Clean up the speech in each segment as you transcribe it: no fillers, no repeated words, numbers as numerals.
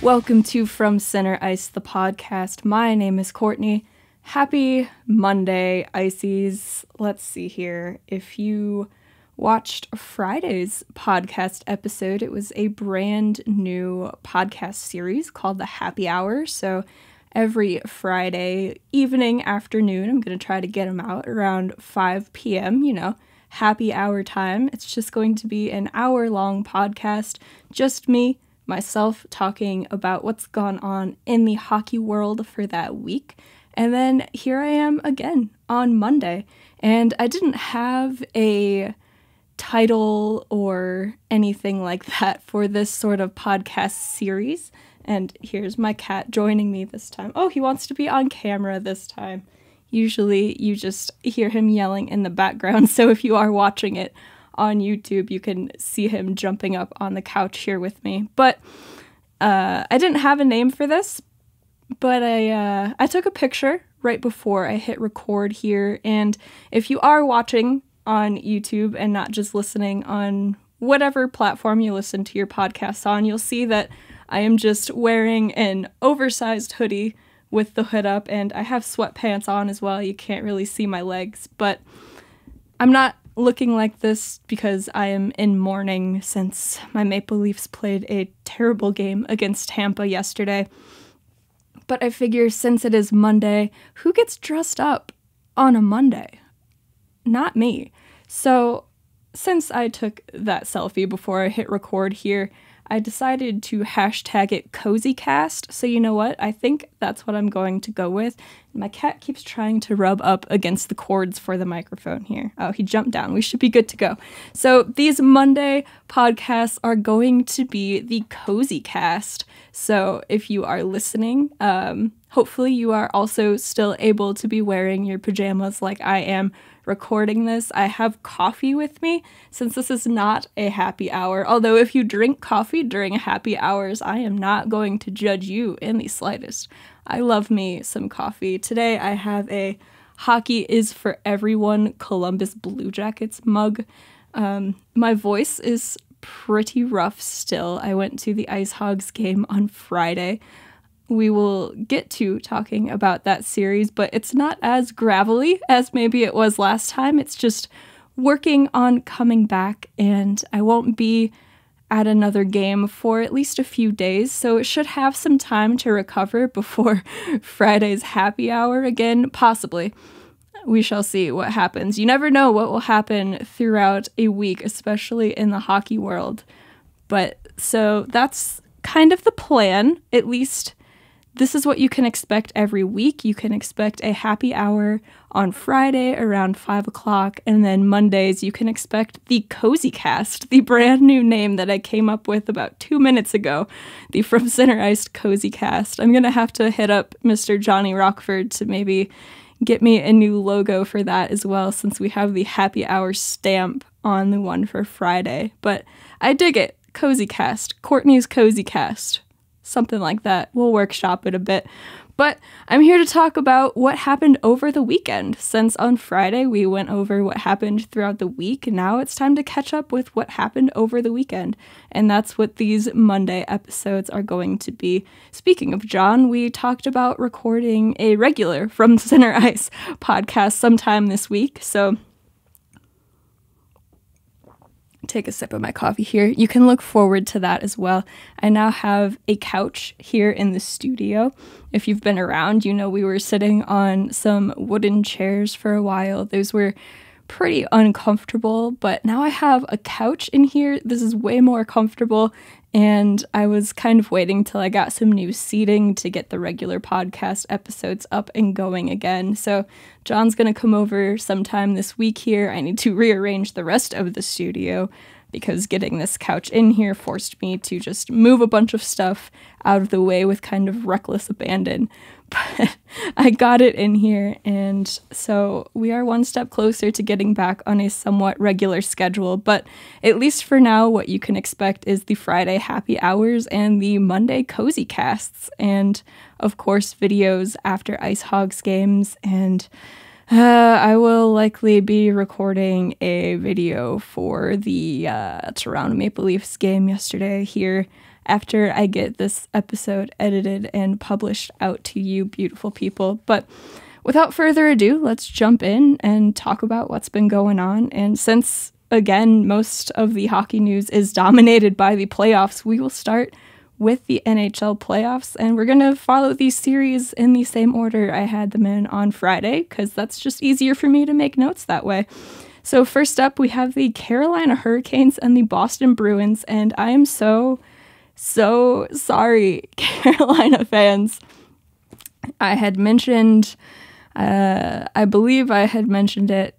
Welcome to From Center Ice, the podcast. My name is Courtney. Happy Monday, Ices. Let's see here. If you watched Friday's podcast episode, it was a brand new podcast series called the Happy Hour. So every Friday evening, afternoon, I'm going to try to get them out around 5 p.m., happy hour time. It's just going to be an hour-long podcast, just me, myself, talking about what's gone on in the hockey world for that week. And then here I am again on Monday. And I didn't have a title or anything like that for this sort of podcast series. And here's my cat joining me this time. Oh, he wants to be on camera this time. Usually you just hear him yelling in the background. So if you are watching it on YouTube, you can see him jumping up on the couch here with me. But I didn't have a name for this, but I took a picture right before I hit record here. And if you are watching on YouTube and not just listening on whatever platform you listen to your podcasts on, you'll see that I am just wearing an oversized hoodie with the hood up, and I have sweatpants on as well. You can't really see my legs, but I'm not looking like this because I am in mourning since my Maple Leafs played a terrible game against Tampa yesterday. But I figure since it is Monday, who gets dressed up on a Monday? Not me. So since I took that selfie before I hit record here, I decided to hashtag it CozyCast. So you know what? I think that's what I'm going to go with. My cat keeps trying to rub up against the cords for the microphone here. Oh, he jumped down. We should be good to go. So these Monday podcasts are going to be the CozyCast. So if you are listening, hopefully you are also still able to be wearing your pajamas like I am recording this. I have coffee with me since this is not a happy hour. Although if you drink coffee during happy hours, I am not going to judge you in the slightest. I love me some coffee. Today I have a Hockey is for Everyone Columbus Blue Jackets mug. My voice is pretty rough still. I went to the IceHogs game on Friday. We will get to talking about that series, but it's not as gravelly as maybe it was last time. It's just working on coming back, and I won't be at another game for at least a few days, so it should have some time to recover before Friday's happy hour again, possibly. We shall see what happens. You never know what will happen throughout a week, especially in the hockey world. But so that's kind of the plan, at least. This is what you can expect every week. You can expect a happy hour on Friday around 5 o'clock, and then Mondays you can expect the CozyCast, the brand new name that I came up with about 2 minutes ago, the From Center Ice CozyCast. I'm going to have to hit up Mr. Johnny Rockford to maybe get me a new logo for that as well, since we have the happy hour stamp on the one for Friday. But I dig it. CozyCast. Courtney's CozyCast. Something like that. We'll workshop it a bit. But I'm here to talk about what happened over the weekend. Since on Friday we went over what happened throughout the week, now it's time to catch up with what happened over the weekend. And that's what these Monday episodes are going to be. Speaking of John, we talked about recording a regular From Center Ice podcast sometime this week. So take a sip of my coffee here. You can look forward to that as well. I now have a couch here in the studio. If you've been around, you know we were sitting on some wooden chairs for a while. Those were pretty uncomfortable, but now I have a couch in here. This is way more comfortable, and I was kind of waiting till I got some new seating to get the regular podcast episodes up and going again. So John's gonna come over sometime this week here. I need to rearrange the rest of the studio because getting this couch in here forced me to just move a bunch of stuff out of the way with kind of reckless abandon. But I got it in here, and so we are one step closer to getting back on a somewhat regular schedule. But at least for now, what you can expect is the Friday happy hours and the Monday CozyCasts, and of course videos after IceHogs games. And I will likely be recording a video for the Toronto Maple Leafs game yesterday here after I get this episode edited and published out to you beautiful people. But without further ado, let's jump in and talk about what's been going on. And since, again, most of the hockey news is dominated by the playoffs, we will start with the NHL playoffs, and we're going to follow these series in the same order I had them in on Friday, because that's just easier for me to make notes that way. So first up, we have the Carolina Hurricanes and the Boston Bruins, and I am so sorry, Carolina fans. I had mentioned, I believe I had mentioned it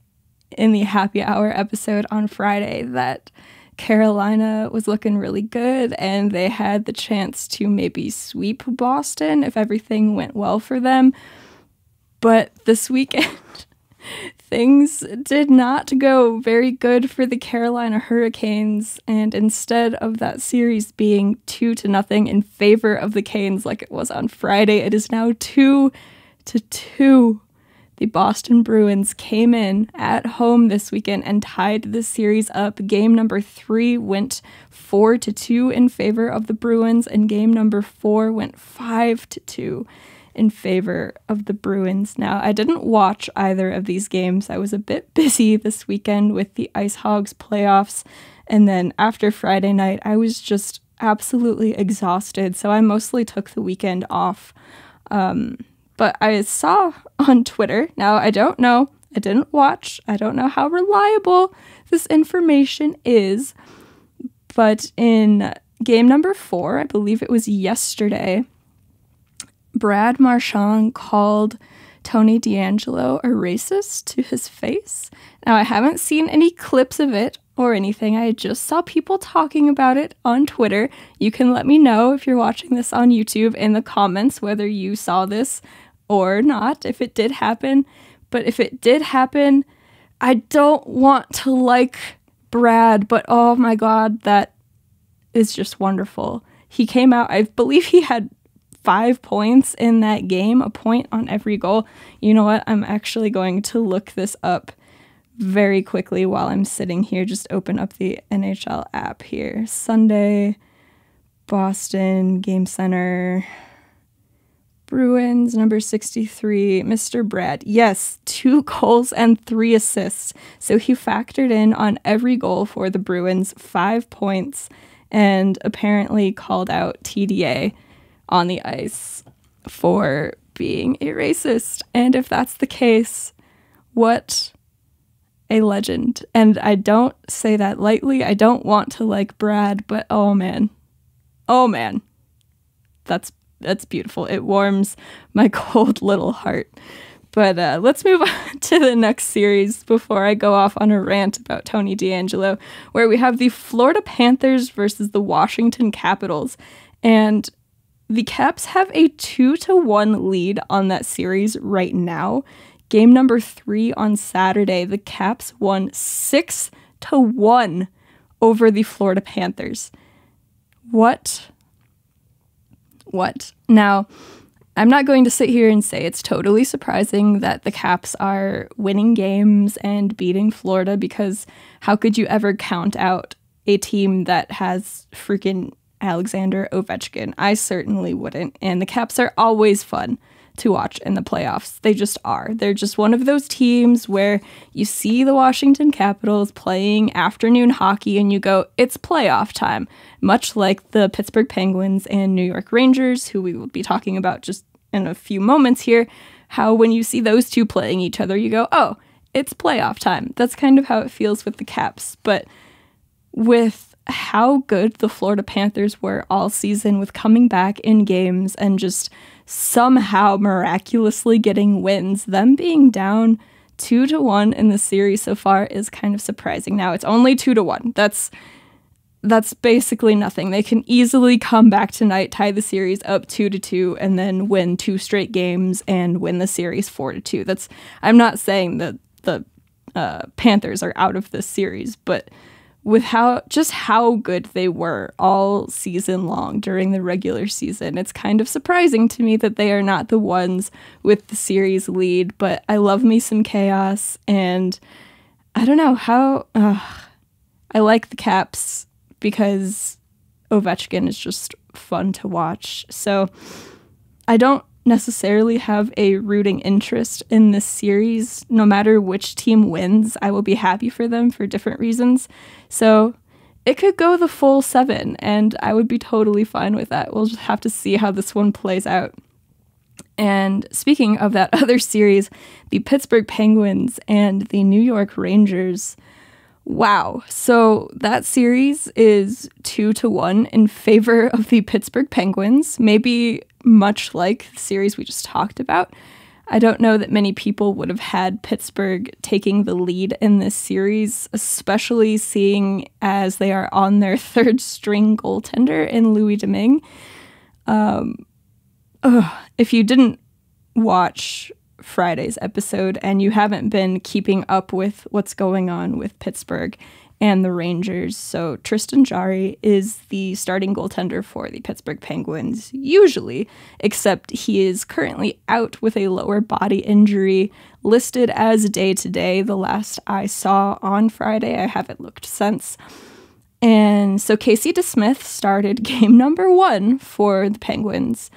in the Happy Hour episode on Friday, that Carolina was looking really good and they had the chance to maybe sweep Boston if everything went well for them. But this weekend, things did not go very good for the Carolina Hurricanes, and instead of that series being 2-0 in favor of the Canes like it was on Friday, it is now 2-2. The Boston Bruins came in at home this weekend and tied the series up. Game number 3 went 4-2 in favor of the Bruins, and game number 4 went 5-2 in favor of the Bruins. Now, I didn't watch either of these games. I was a bit busy this weekend with the IceHogs playoffs, and then after Friday night, I was just absolutely exhausted, so I mostly took the weekend off. But I saw on Twitter, now I don't know, I didn't watch, I don't know how reliable this information is, but in game number 4, I believe it was yesterday, Brad Marchand called Tony DeAngelo a racist to his face. Now, I haven't seen any clips of it or anything. I just saw people talking about it on Twitter. You can let me know if you're watching this on YouTube in the comments whether you saw this or not, if it did happen. But if it did happen, I don't want to like Brad, but oh my God, that is just wonderful. He came out, I believe he had 5 points in that game, a point on every goal. You know what? I'm actually going to look this up very quickly while I'm sitting here. Just open up the NHL app here. Sunday, Boston, Game Center, Bruins, number 63, Mr. Brad. Yes, 2 goals and 3 assists. So he factored in on every goal for the Bruins, 5 points, and apparently called out TDA on the ice for being a racist. And if that's the case, what a legend. And I don't say that lightly. I don't want to like Brad, but oh man, that's beautiful. It warms my cold little heart. But let's move on to the next series before I go off on a rant about Tony DeAngelo, where we have the Florida Panthers versus the Washington Capitals. And the Caps have a 2-1 lead on that series right now. Game number 3 on Saturday, the Caps won 6-1 over the Florida Panthers. What? Now, I'm not going to sit here and say it's totally surprising that the Caps are winning games and beating Florida, because how could you ever count out a team that has freaking Alexander Ovechkin? I certainly wouldn't. And the Caps are always fun to watch in the playoffs. They just are. They're just one of those teams where you see the Washington Capitals playing afternoon hockey and you go, it's playoff time. Much like the Pittsburgh Penguins and New York Rangers, who we will be talking about just in a few moments here, how when you see those two playing each other, you go, oh, it's playoff time. That's kind of how it feels with the Caps. But with how good the Florida Panthers were all season, with coming back in games and just somehow miraculously getting wins, them being down 2-1 in the series so far is kind of surprising. Now, it's only 2-1. That's basically nothing. They can easily come back tonight, tie the series up 2-2, and then win 2 straight games and win the series 4-2. I'm not saying that the Panthers are out of this series, but with how good they were all season long during the regular season, it's kind of surprising to me that they are not the ones with the series lead. But I love me some chaos, and I don't know how I like the Caps because Ovechkin is just fun to watch. So I don't necessarily have a rooting interest in this series. No matter which team wins, I will be happy for them for different reasons. So it could go the full 7, and I would be totally fine with that. We'll just have to see how this one plays out. And speaking of that other series, the Pittsburgh Penguins and the New York Rangers. Wow. So that series is 2-1 in favor of the Pittsburgh Penguins, maybe much like the series we just talked about. I don't know that many people would have had Pittsburgh taking the lead in this series, especially seeing as they are on their third string goaltender in Domingue. If you didn't watch Friday's episode and you haven't been keeping up with what's going on with Pittsburgh and the Rangers, so Tristan Jarry is the starting goaltender for the Pittsburgh Penguins usually, except he is currently out with a lower body injury, listed as day-to-day the last I saw on Friday. I haven't looked since. And so Casey DeSmith started game number 1 for the Penguins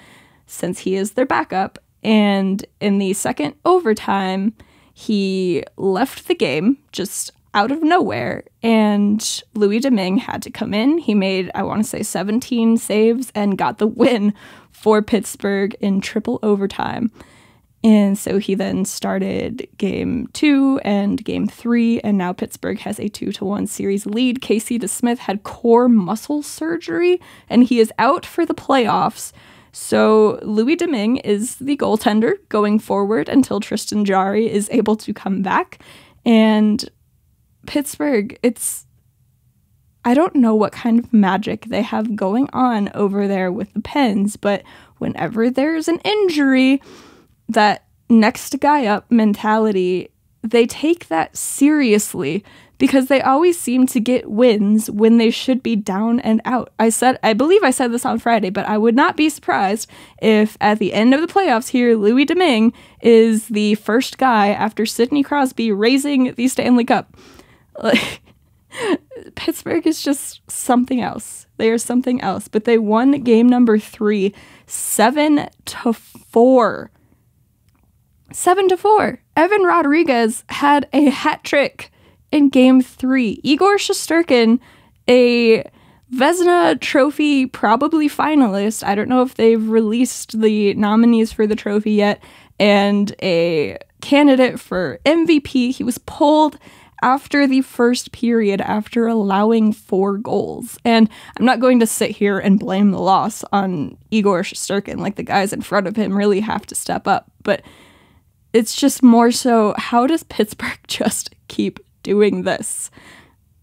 since he is their backup. And in the second overtime, he left the game just out of nowhere, and Domingue had to come in. He made, I want to say, 17 saves and got the win for Pittsburgh in triple overtime. And so he then started game 2 and game 3, and now Pittsburgh has a 2-1 series lead. Casey DeSmith had core muscle surgery, and he is out for the playoffs. So Domingue is the goaltender going forward until Tristan Jarry is able to come back. And Pittsburgh, I don't know what kind of magic they have going on over there with the Pens, but whenever there's an injury, that next guy up mentality, they take that seriously because they always seem to get wins when they should be down and out. I believe I said this on Friday, but I would not be surprised if at the end of the playoffs here, Domingue is the first guy after Sidney Crosby raising the Stanley Cup. Like, Pittsburgh is just something else. They are something else. But they won game number 3, 7-4. 7-4. Evan Rodrigues had a hat trick in game 3. Igor Shesterkin, a Vezina Trophy probably finalist. I don't know if they've released the nominees for the trophy yet. And a candidate for MVP. He was pulled after the first period after allowing 4 goals. And I'm not going to sit here and blame the loss on Igor Shesterkin. Like, the guys in front of him really have to step up. But it's just more so, how does Pittsburgh just keep doing this?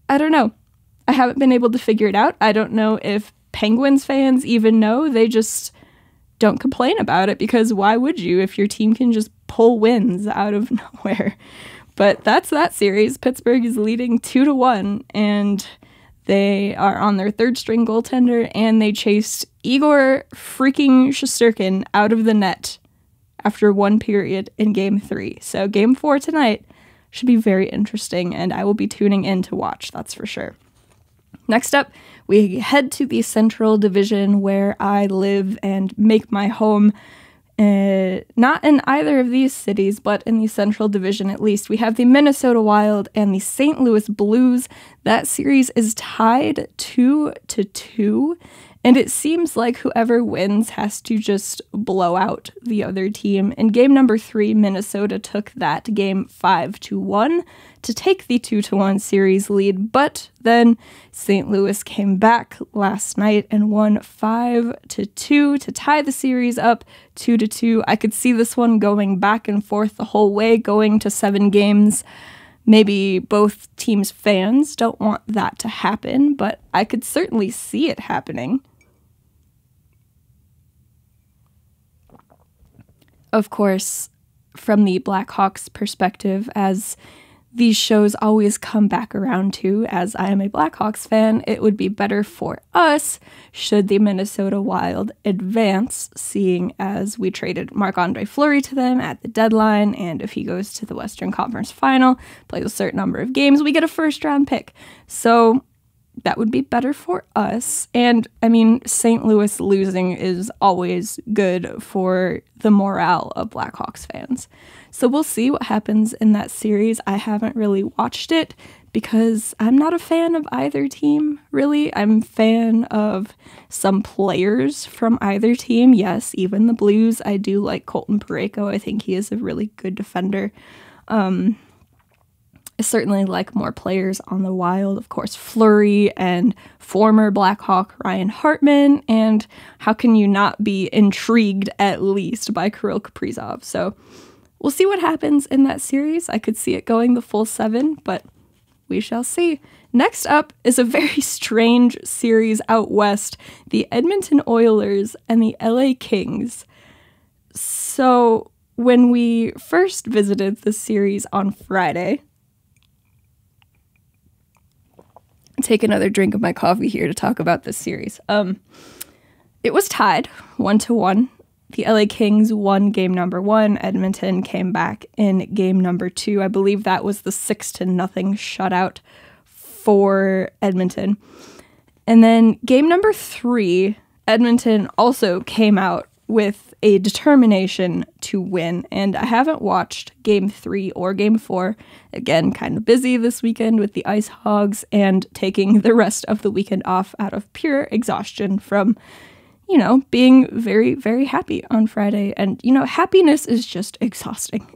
I don't know. I haven't been able to figure it out. I don't know if Penguins fans even know. They just don't complain about it, because why would you if your team can just pull wins out of nowhere? But that's that series. Pittsburgh is leading 2-1, and they are on their third string goaltender, and they chased Igor freaking Shesterkin out of the net after 1 period in game 3. So game 4 tonight should be very interesting, and I will be tuning in to watch, that's for sure. Next up, we head to the Central Division, where I live and make my home. Not in either of these cities, but in the Central Division at least. We have the Minnesota Wild and the St. Louis Blues. That series is tied 2-2, and it seems like whoever wins has to just blow out the other team. In game number 3, Minnesota took that game 5-1 to take the 2-1 series lead, but then St. Louis came back last night and won 5-2 to tie the series up 2-2. I could see this one going back and forth the whole way, going to 7 games. Maybe both teams' fans don't want that to happen, but I could certainly see it happening. Of course, from the Blackhawks perspective, as these shows always come back around to, as I am a Blackhawks fan, it would be better for us should the Minnesota Wild advance, seeing as we traded Marc-Andre Fleury to them at the deadline, and if he goes to the Western Conference Final, plays a certain number of games, we get a first-round pick. So that would be better for us. And I mean, St. Louis losing is always good for the morale of Blackhawks fans. So we'll see what happens in that series. I haven't really watched it because I'm not a fan of either team, really. I'm a fan of some players from either team. Yes, even the Blues. I do like Colton Parayko. I think he is a really good defender. I certainly like more players on the Wild. Of course, Fleury and former Blackhawk Ryan Hartman. And how can you not be intrigued, at least, by Kirill Kaprizov? So we'll see what happens in that series. I could see it going the full 7, but we shall see. Next up is a very strange series out west, the Edmonton Oilers and the LA Kings. So when we first visited the series on Friday, take another drink of my coffee here to talk about this series. It was tied 1-1. The LA Kings won game number 1. Edmonton came back in game number 2. I believe that was the 6-0 shutout for Edmonton. And then game number 3, Edmonton also came out with a determination to win. And I haven't watched game 3 or game 4. Again, kind of busy this weekend with the IceHogs and taking the rest of the weekend off out of pure exhaustion from being very, very happy on Friday. And, happiness is just exhausting.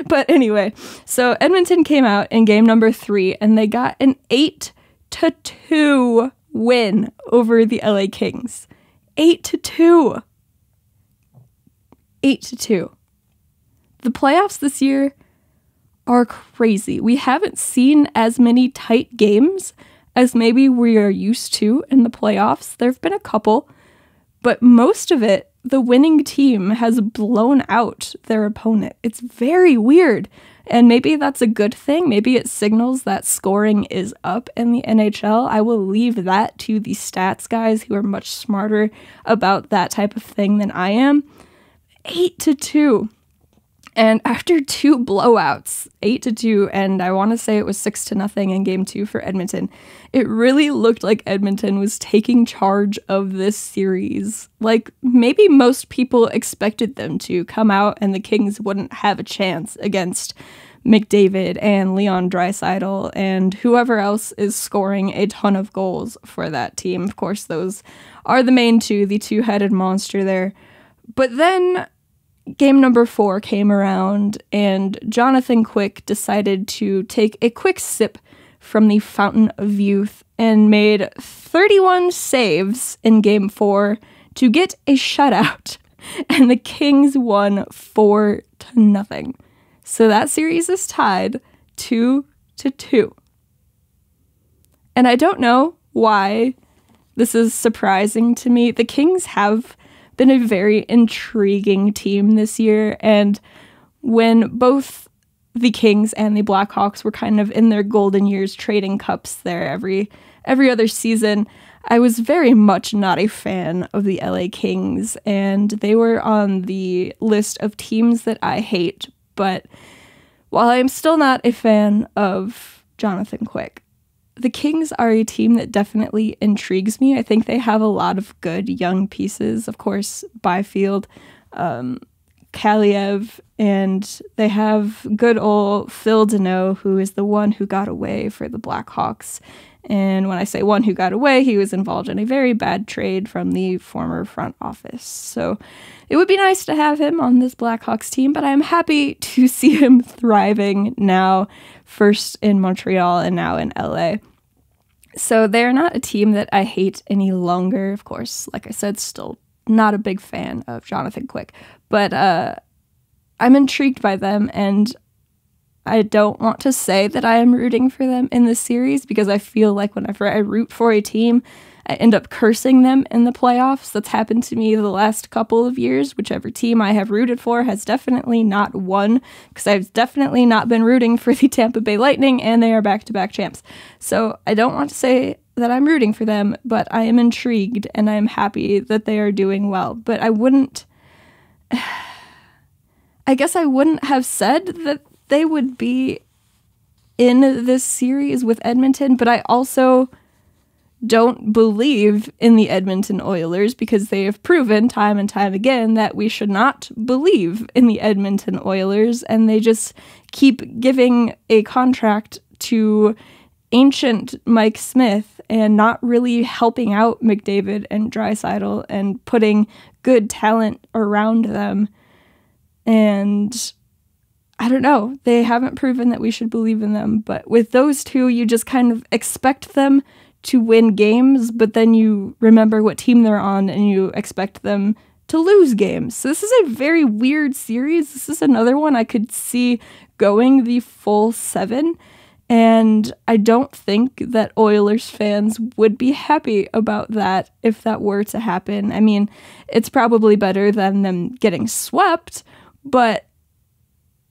But anyway, so Edmonton came out in game number 3 and they got an 8-2 win over the LA Kings. 8-2. 8-2. The playoffs this year are crazy. We haven't seen as many tight games as maybe we are used to in the playoffs. There have been a couple, but most of it, the winning team has blown out their opponent. It's very weird. And maybe that's a good thing. Maybe it signals that scoring is up in the NHL. I will leave that to the stats guys who are much smarter about that type of thing than I am. 8-2. And after 2 blowouts, 8-2, and I want to say it was 6-0 in game 2 for Edmonton, it really looked like Edmonton was taking charge of this series. Like, maybe most people expected them to come out and the Kings wouldn't have a chance against McDavid and Leon Draisaitl and whoever else is scoring a ton of goals for that team. Of course, those are the main two, the two-headed monster there. But then game number 4 came around, and Jonathan Quick decided to take a quick sip from the fountain of youth and made 31 saves in game 4 to get a shutout, and the Kings won 4-0. So that series is tied 2-2. And I don't know why this is surprising to me. The Kings have been a very intriguing team this year, and when both the Kings and the Blackhawks were kind of in their golden years trading cups there every other season, I was very much not a fan of the LA Kings, and they were on the list of teams that I hate. But while I am still not a fan of Jonathan Quick, the Kings are a team that definitely intrigues me. I think they have a lot of good young pieces. Of course, Byfield, Kaliev, and they have good old Phil Deneau, who is the one who got away for the Blackhawks. And when I say one who got away, he was involved in a very bad trade from the former front office. So it would be nice to have him on this Blackhawks team, but I'm happy to see him thriving now, first in Montreal and now in LA. So they're not a team that I hate any longer. Of course, like I said, still not a big fan of Jonathan Quick, but I'm intrigued by them, and I don't want to say that I am rooting for them in this series because I feel like whenever I root for a team, I end up cursing them in the playoffs. That's happened to me the last couple of years. Whichever team I have rooted for has definitely not won, because I've definitely not been rooting for the Tampa Bay Lightning, and they are back-to-back champs. So I don't want to say that I'm rooting for them, but I am intrigued, and I am happy that they are doing well. But I guess I wouldn't have said that they would be in this series with Edmonton, but I also don't believe in the Edmonton Oilers because they have proven time and time again that we should not believe in the Edmonton Oilers, and they just keep giving a contract to ancient Mike Smith and not really helping out McDavid and Draisaitl and putting good talent around them. And I don't know, they haven't proven that we should believe in them, but with those two, you just kind of expect them to win games, but then you remember what team they're on and you expect them to lose games. So this is a very weird series. This is another one I could see going the full 7, and I don't think that Oilers fans would be happy about that if that were to happen. I mean, it's probably better than them getting swept, but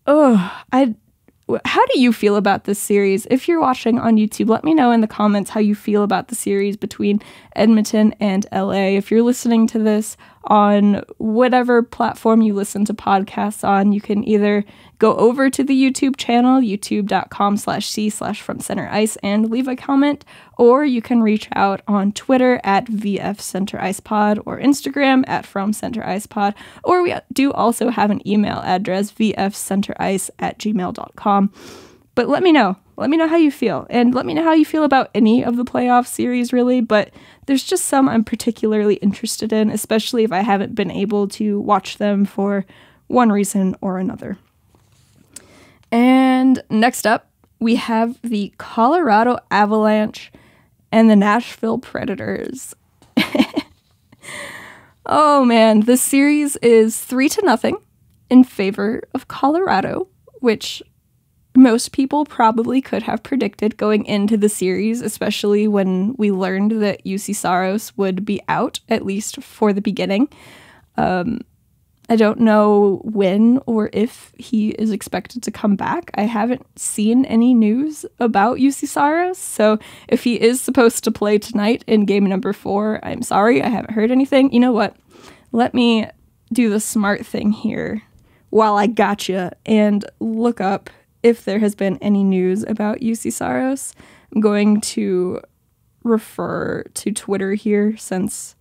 how do you feel about this series? If you're watching on YouTube, let me know in the comments how you feel about the series between Edmonton and LA. If you're listening to this on whatever platform you listen to podcasts on, you can either go over to the YouTube channel, youtube.com/c/FromCenterIce, and leave a comment, or you can reach out on Twitter at VFCenterIcePod or Instagram at FromCenterIcePod, or we do also have an email address, vfcenterice@gmail.com. But let me know. Let me know how you feel, and let me know how you feel about any of the playoff series, really, but there's just some I'm particularly interested in, especially if I haven't been able to watch them for one reason or another. And next up, we have the Colorado Avalanche and the Nashville Predators. Oh man, this series is 3-0 in favor of Colorado, which most people probably could have predicted going into the series, especially when we learned that UC Saros would be out, at least for the beginning. I don't know when or if he is expected to come back. I haven't seen any news about UC Saros, so if he is supposed to play tonight in game number 4, I'm sorry, I haven't heard anything. You know what? Let me do the smart thing here while I gotcha and look up if there has been any news about UC Saros. I'm going to refer to Twitter here, since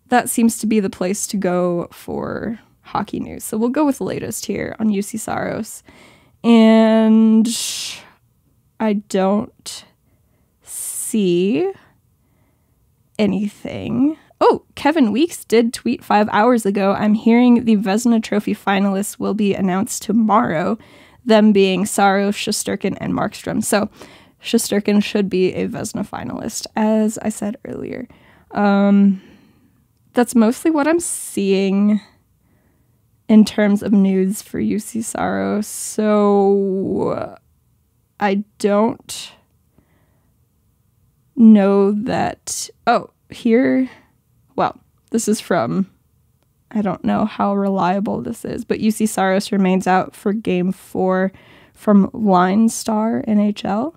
that seems to be the place to go for hockey news. So we'll go with the latest here on UC Saros. And I don't see anything. Oh, Kevin Weeks did tweet 5 hours ago, "I'm hearing the Vezina Trophy finalists will be announced tomorrow," them being Saros, Shesterkin, and Markstrom. So Shesterkin should be a Vezina finalist, as I said earlier. That's mostly what I'm seeing in terms of news for UC Saros. So I don't know that... Oh, here... Well, this is from... I don't know how reliable this is, but UC Saros remains out for Game 4 from Line Star NHL.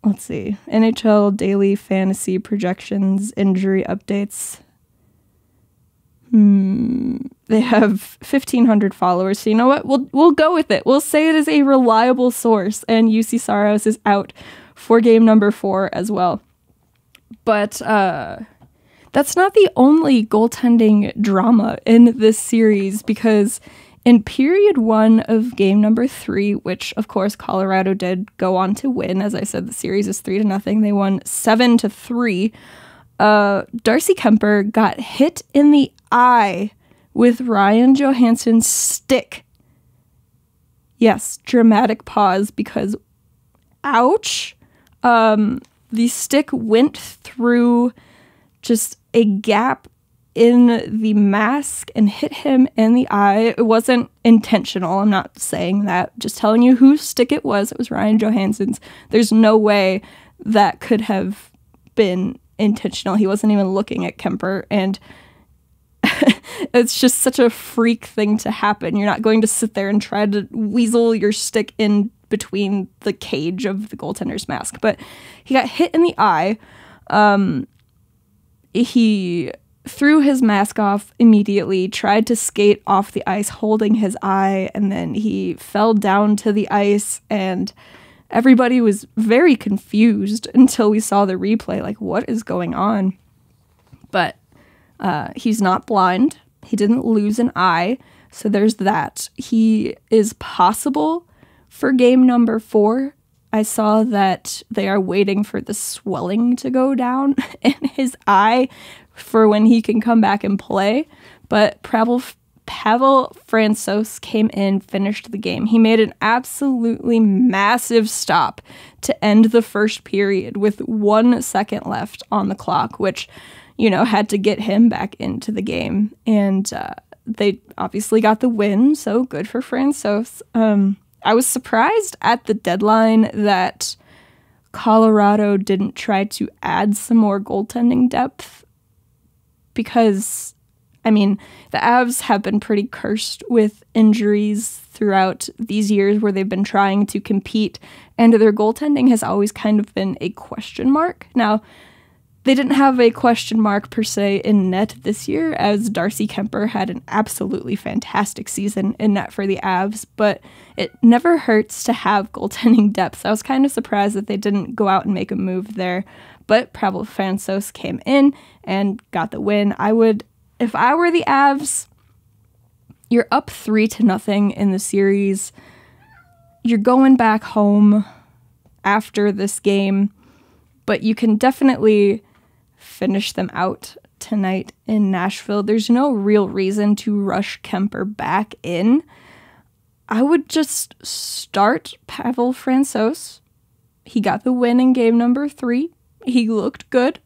Let's see. NHL Daily Fantasy Projections, Injury Updates. They have 1,500 followers, so you know what? We'll go with it. We'll say it is a reliable source, and UC Saros is out for Game number 4 as well. But, that's not the only goaltending drama in this series, because in period 1 of game number 3, which of course Colorado did go on to win, as I said, the series is 3-0. They won 7-3. Darcy Kuemper got hit in the eye with Ryan Johansson's stick. Yes, dramatic pause, because ouch. The stick went through just a gap in the mask and hit him in the eye. It wasn't intentional. I'm not saying that. Just telling you whose stick it was. It was Ryan Johansson's. There's no way that could have been intentional. He wasn't even looking at Kuemper, and it's just such a freak thing to happen. You're not going to sit there and try to weasel your stick in between the cage of the goaltender's mask. But he got hit in the eye. He threw his mask off immediately, tried to skate off the ice holding his eye, and then he fell down to the ice and everybody was very confused until we saw the replay, like, what is going on? But he's not blind. He didn't lose an eye, so there's that. He is possible for game number 4. I saw that they are waiting for the swelling to go down in his eye for when he can come back and play. But Pavel Francouz came in, finished the game. He made an absolutely massive stop to end the first period with 1 second left on the clock, which, you know, had to get him back into the game. And they obviously got the win, so good for Francouz. I was surprised at the deadline that Colorado didn't try to add some more goaltending depth because, I mean, the Avs have been pretty cursed with injuries throughout these years where they've been trying to compete, and their goaltending has always kind of been a question mark. Now, they didn't have a question mark per se in net this year, as Darcy Kuemper had an absolutely fantastic season in net for the Avs, but it never hurts to have goaltending depth. I was kind of surprised that they didn't go out and make a move there, but Pavel Francouz came in and got the win. If I were the Avs, you're up 3-0 in the series. You're going back home after this game, but you can definitely finish them out tonight in Nashville. There's no real reason to rush Kuemper back in. I would just start Pavel Francouz. He got the win in game number 3. He looked good.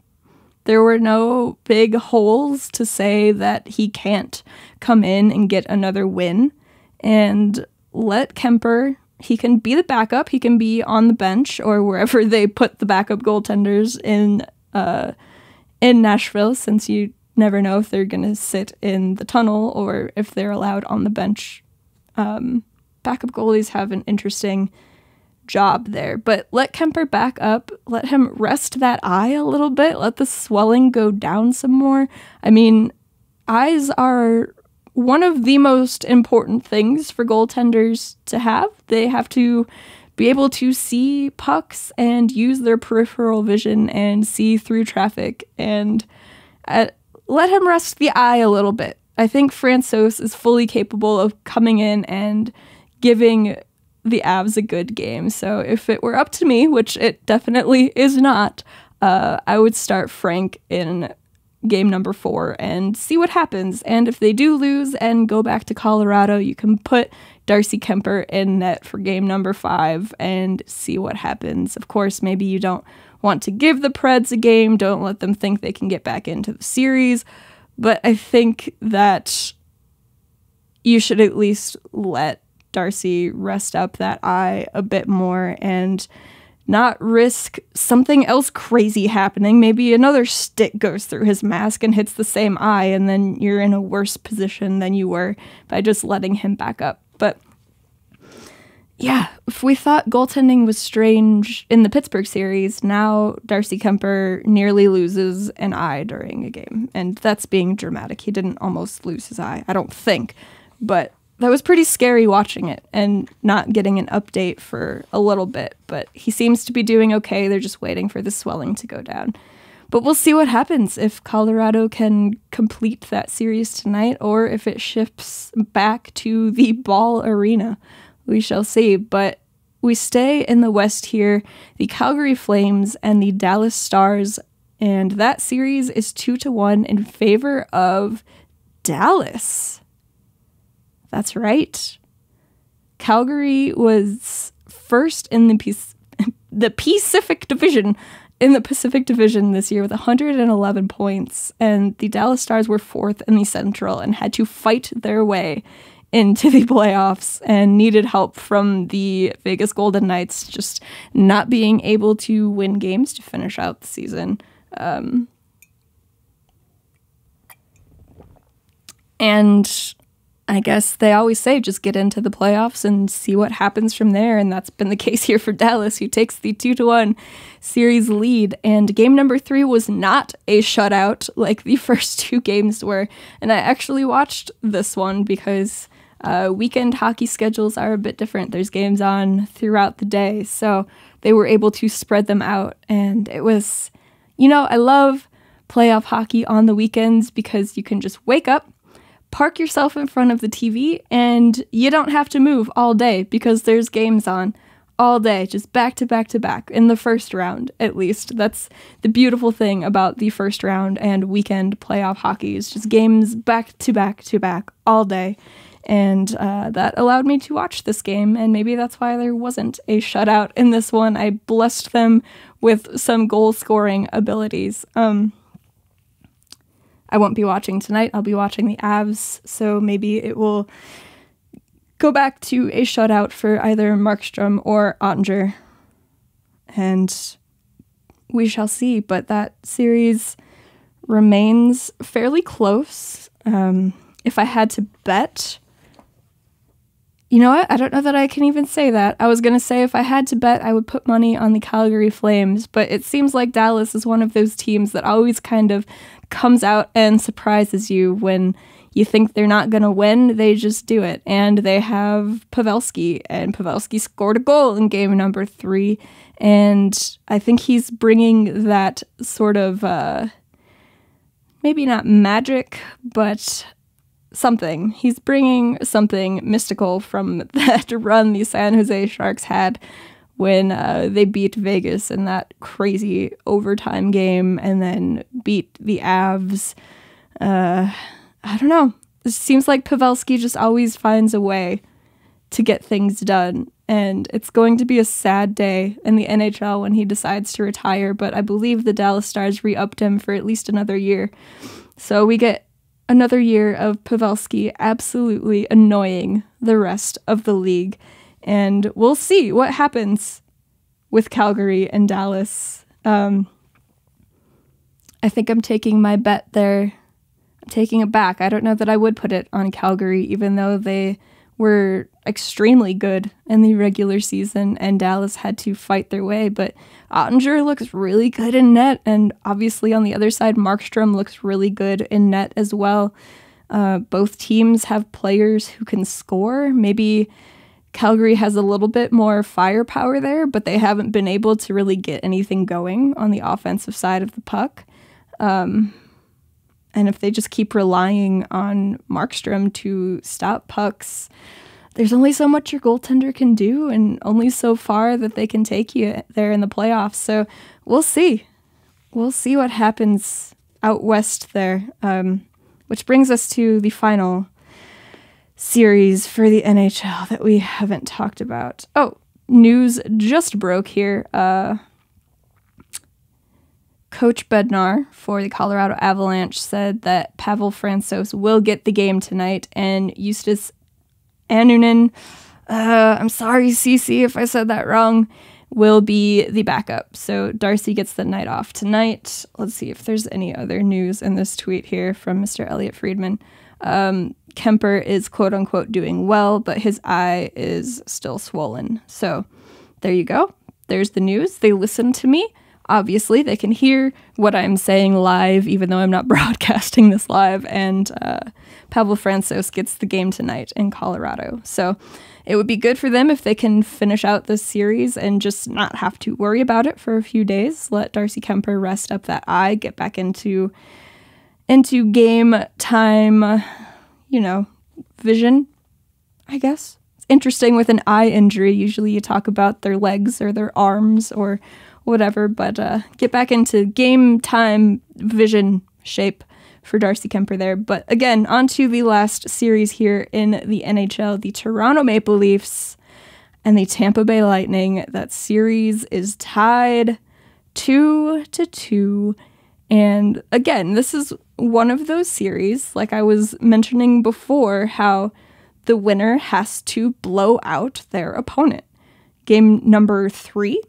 There were no big holes to say that he can't come in and get another win. And let Kuemper, he can be the backup. He can be on the bench or wherever they put the backup goaltenders in Nashville, since you never know if they're going to sit in the tunnel or if they're allowed on the bench. Backup goalies have an interesting job there, but let Kuemper back up, let him rest that eye a little bit, let the swelling go down some more. I mean, eyes are one of the most important things for goaltenders to have. They have to be able to see pucks and use their peripheral vision and see through traffic, and let him rest the eye a little bit. I think Francouz is fully capable of coming in and giving the Avs a good game. So if it were up to me, which it definitely is not, I would start Frank in game number 4 and see what happens. And if they do lose and go back to Colorado, you can put Darcy Kuemper in net for game number 5 and see what happens. Of course, maybe you don't want to give the Preds a game. Don't let them think they can get back into the series. But I think that you should at least let Darcy rest up that eye a bit more and not risk something else crazy happening. Maybe another stick goes through his mask and hits the same eye, and then you're in a worse position than you were by just letting him back up. But yeah, if we thought goaltending was strange in the Pittsburgh series, now Darcy Kuemper nearly loses an eye during a game. And that's being dramatic. He didn't almost lose his eye, I don't think. But that was pretty scary watching it and not getting an update for a little bit. But he seems to be doing okay. They're just waiting for the swelling to go down. But we'll see what happens if Colorado can complete that series tonight or if it shifts back to the Ball Arena. We shall see. But we stay in the West here, the Calgary Flames and the Dallas Stars. And that series is 2-1 in favor of Dallas. That's right. Calgary was first in the Pacific Division this year with 111 points, and the Dallas Stars were 4th in the Central and had to fight their way into the playoffs and needed help from the Vegas Golden Knights just not being able to win games to finish out the season. And I guess they always say just get into the playoffs and see what happens from there, and that's been the case here for Dallas, who takes the 2-1 series lead. And game number 3 was not a shutout like the first 2 games were, and I actually watched this one because Weekend hockey schedules are a bit different. There's games on throughout the day, so they were able to spread them out. And it was, I love playoff hockey on the weekends because you can just wake up, park yourself in front of the TV, and you don't have to move all day because there's games on all day, just back to back to back in the first round, at least. That's the beautiful thing about the first round and weekend playoff hockey is just games back to back to back all day. And that allowed me to watch this game, and maybe that's why there wasn't a shutout in this one. I blessed them with some goal-scoring abilities. I won't be watching tonight. I'll be watching the Avs, so maybe it will go back to a shutout for either Markstrom or Ottinger. And we shall see, but that series remains fairly close. If I had to bet, you know what? I don't know that I can even say that. I was going to say if I had to bet, I would put money on the Calgary Flames, but it seems like Dallas is one of those teams that always kind of comes out and surprises you when you think they're not going to win. They just do it. And they have Pavelski, and Pavelski scored a goal in game number 3. And I think he's bringing that sort of, maybe not magic, but something. He's bringing something mystical from that run the San Jose Sharks had when they beat Vegas in that crazy overtime game and then beat the Avs. I don't know. It seems like Pavelski just always finds a way to get things done. And it's going to be a sad day in the NHL when he decides to retire. But I believe the Dallas Stars re-upped him for at least another year. So we get another year of Pavelski absolutely annoying the rest of the league. And we'll see what happens with Calgary and Dallas. I think I'm taking my bet there. Taking it back. I don't know that I would put it on Calgary, even though they were extremely good in the regular season and Dallas had to fight their way. But Ottinger looks really good in net, and obviously on the other side, Markstrom looks really good in net as well. Both teams have players who can score. Maybe Calgary has a little bit more firepower there, but they haven't been able to really get anything going on the offensive side of the puck. And if they just keep relying on Markstrom to stop pucks, there's only so much your goaltender can do and only so far that they can take you there in the playoffs. So we'll see. We'll see what happens out west there, which brings us to the final series for the NHL that we haven't talked about. Oh, news just broke here. Coach Bednar for the Colorado Avalanche said that Pavel Francouz will get the game tonight, and Justus Annunen, I'm sorry, CC, if I said that wrong, will be the backup. So Darcy gets the night off tonight. Let's see if there's any other news in this tweet here from Mr. Elliot Friedman. Kuemper is quote-unquote doing well, but his eye is still swollen. So there you go. There's the news. They listen to me. Obviously, they can hear what I'm saying live, even though I'm not broadcasting this live, and Pavel Francouz gets the game tonight in Colorado. So it would be good for them if they can finish out this series and just not have to worry about it for a few days. Let Darcy Kuemper rest up that eye, get back into game time, vision, I guess. It's interesting with an eye injury. Usually you talk about their legs or their arms or whatever, but get back into game time vision shape for Darcy Kuemper there. But again, on to the last series here in the NHL, the Toronto Maple Leafs and the Tampa Bay Lightning. That series is tied 2-2. And again, this is one of those series, like I was mentioning before, how the winner has to blow out their opponent. Game number 3,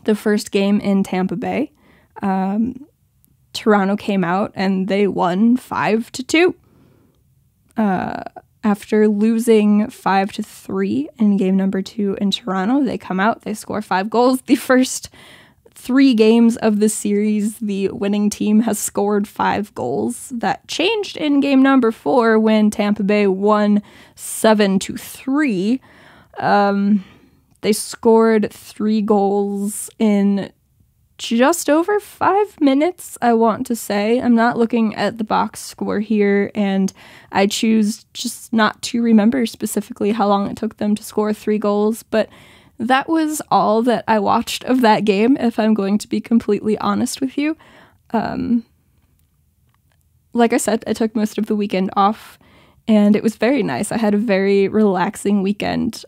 the first game in Tampa Bay, Toronto came out and they won 5-2. After losing 5-3 in game number 2 in Toronto, they come out, they score 5 goals. The first 3 games of the series, the winning team has scored 5 goals. That changed in game number 4 when Tampa Bay won 7-3. They scored 3 goals in just over 5 minutes, I want to say. I'm not looking at the box score here, and I choose just not to remember specifically how long it took them to score 3 goals, but that was all that I watched of that game, if I'm going to be completely honest with you. Like I said, I took most of the weekend off, and it was very nice. I had a very relaxing weekend.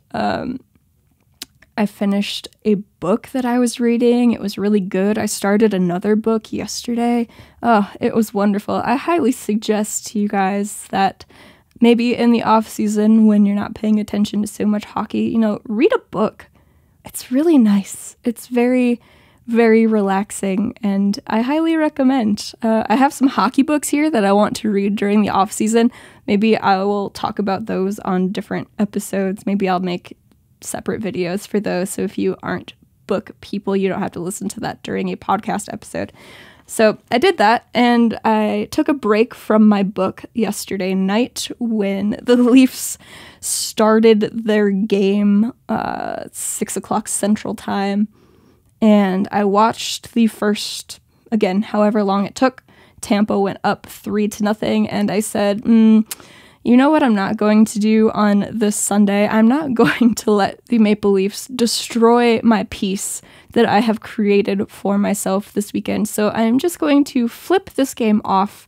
I finished a book that I was reading. It was really good. I started another book yesterday. Oh, it was wonderful. I highly suggest to you guys that maybe in the off season, when you're not paying attention to so much hockey, read a book. It's really nice. It's very, very relaxing, and I highly recommend. I have some hockey books here that I want to read during the off season. Maybe I will talk about those on different episodes. Maybe I'll make separate videos for those, so if you aren't book people, you don't have to listen to that during a podcast episode. So I did that, and I took a break from my book yesterday night when the Leafs started their game 6 o'clock Central Time, and I watched the first, again, however long it took. Tampa went up 3-0, and I said, you know what I'm not going to do on this Sunday? I'm not going to let the Maple Leafs destroy my peace that I have created for myself this weekend. So I'm just going to flip this game off,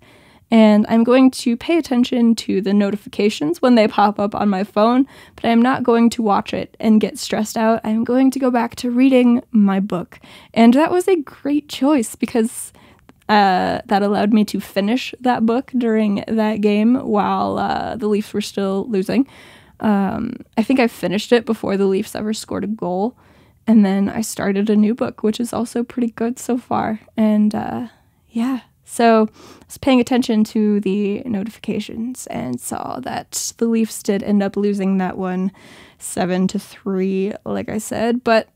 and I'm going to pay attention to the notifications when they pop up on my phone, but I'm not going to watch it and get stressed out. I'm going to go back to reading my book. And that was a great choice because that allowed me to finish that book during that game while the Leafs were still losing. I think I finished it before the Leafs ever scored a goal, and then I started a new book, which is also pretty good so far. And so I was paying attention to the notifications and saw that the Leafs did end up losing that one 7-3, like I said. But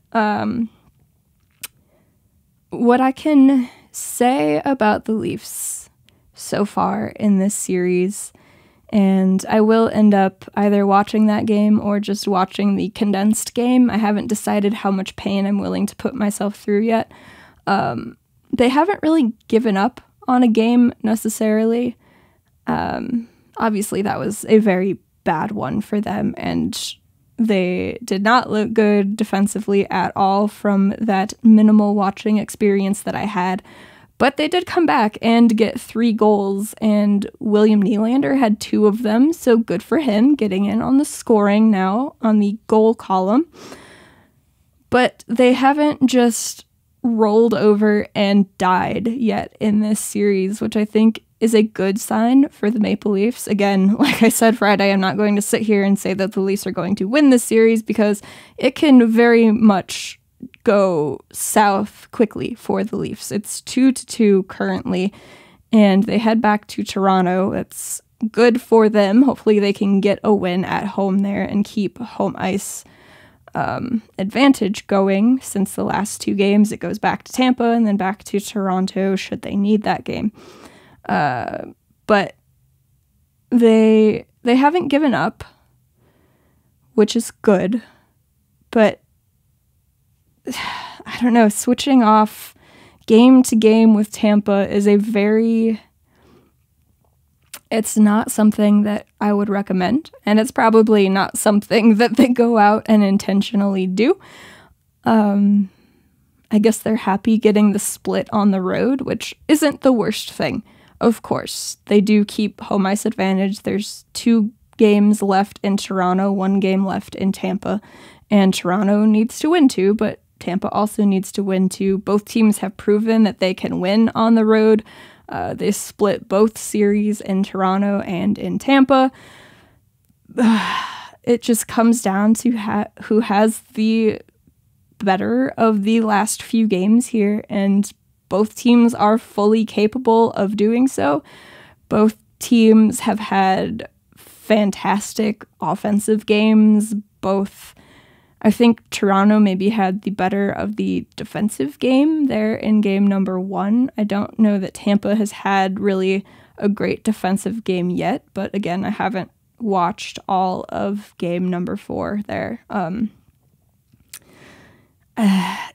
what I can say about the Leafs so far in this series, and I will end up either watching that game or just watching the condensed game. I haven't decided how much pain I'm willing to put myself through yet. They haven't really given up on a game necessarily. Obviously that was a very bad one for them, and they did not look good defensively at all from that minimal watching experience that I had. But they did come back and get 3 goals, and William Nylander had 2 of them, so good for him getting in on the scoring now on the goal column. But they haven't just rolled over and died yet in this series, which I think is a good sign for the Maple Leafs. Again, like I said Friday, I'm not going to sit here and say that the Leafs are going to win this series because it can very much go south quickly for the Leafs. It's 2-2 currently, and they head back to Toronto. It's good for them. Hopefully they can get a win at home there and keep home ice advantage going. Since the last 2 games, it goes back to Tampa and then back to Toronto should they need that game. But they haven't given up, which is good, but I don't know, switching off game to game with Tampa is it's not something that I would recommend, and it's probably not something that they go out and intentionally do. I guess they're happy getting the split on the road, which isn't the worst thing. Of course, they do keep home ice advantage. There's 2 games left in Toronto, 1 game left in Tampa, and Toronto needs to win 2, but Tampa also needs to win 2. Both teams have proven that they can win on the road. They split both series in Toronto and in Tampa. It just comes down to who has the better of the last few games here, and both teams are fully capable of doing so. Both teams have had fantastic offensive games. Both I think Toronto maybe had the better of the defensive game there in game number 1. I don't know that Tampa has had really a great defensive game yet, but again, I haven't watched all of game number 4 there.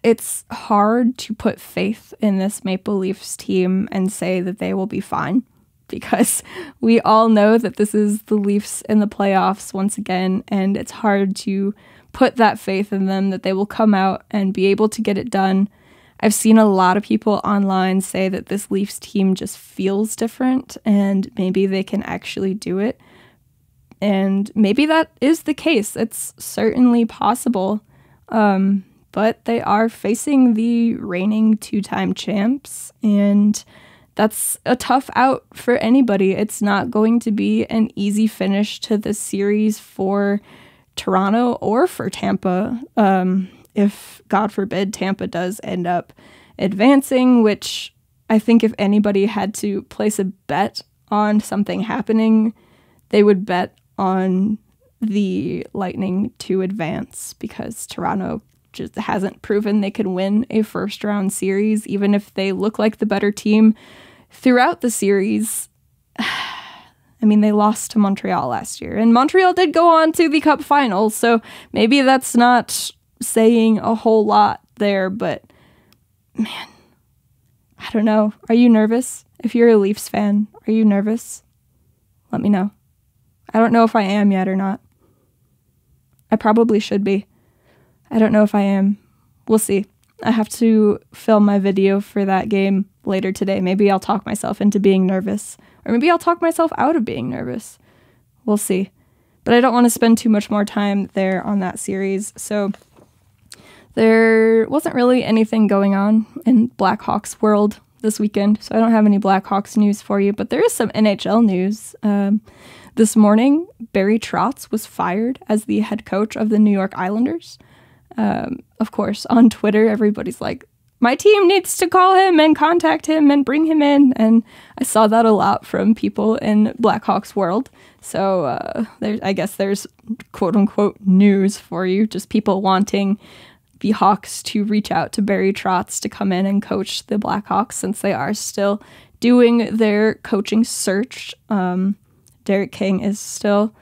It's hard to put faith in this Maple Leafs team and say that they will be fine, because we all know that this is the Leafs in the playoffs once again, and it's hard to put that faith in them that they will come out and be able to get it done. I've seen a lot of people online say that this Leafs team just feels different and maybe they can actually do it. And maybe that is the case. It's certainly possible. But they are facing the reigning 2-time champs, and that's a tough out for anybody. It's not going to be an easy finish to the series for Toronto or for Tampa, if, God forbid, Tampa does end up advancing, which I think if anybody had to place a bet on something happening, they would bet on the Lightning to advance, because Toronto just hasn't proven they can win a first-round series, even if they look like the better team throughout the series. I mean, they lost to Montreal last year, and Montreal did go on to the Cup Finals, so maybe that's not saying a whole lot there, but man, I don't know. Are you nervous? If you're a Leafs fan, are you nervous? Let me know. I don't know if I am yet or not. I probably should be. I don't know if I am. We'll see. I have to film my video for that game later today. Maybe I'll talk myself into being nervous. Or maybe I'll talk myself out of being nervous. We'll see. But I don't want to spend too much more time there on that series. So there wasn't really anything going on in Blackhawks world this weekend. So I don't have any Blackhawks news for you. But there is some NHL news. This morning, Barry Trotz was fired as the head coach of the New York Islanders. Of course, on Twitter, everybody's like, my team needs to call him and contact him and bring him in. And I saw that a lot from people in Blackhawks world. So I guess there's quote unquote news for you. Just people wanting the Hawks to reach out to Barry Trotz to come in and coach the Blackhawks, since they are still doing their coaching search. Derek King is still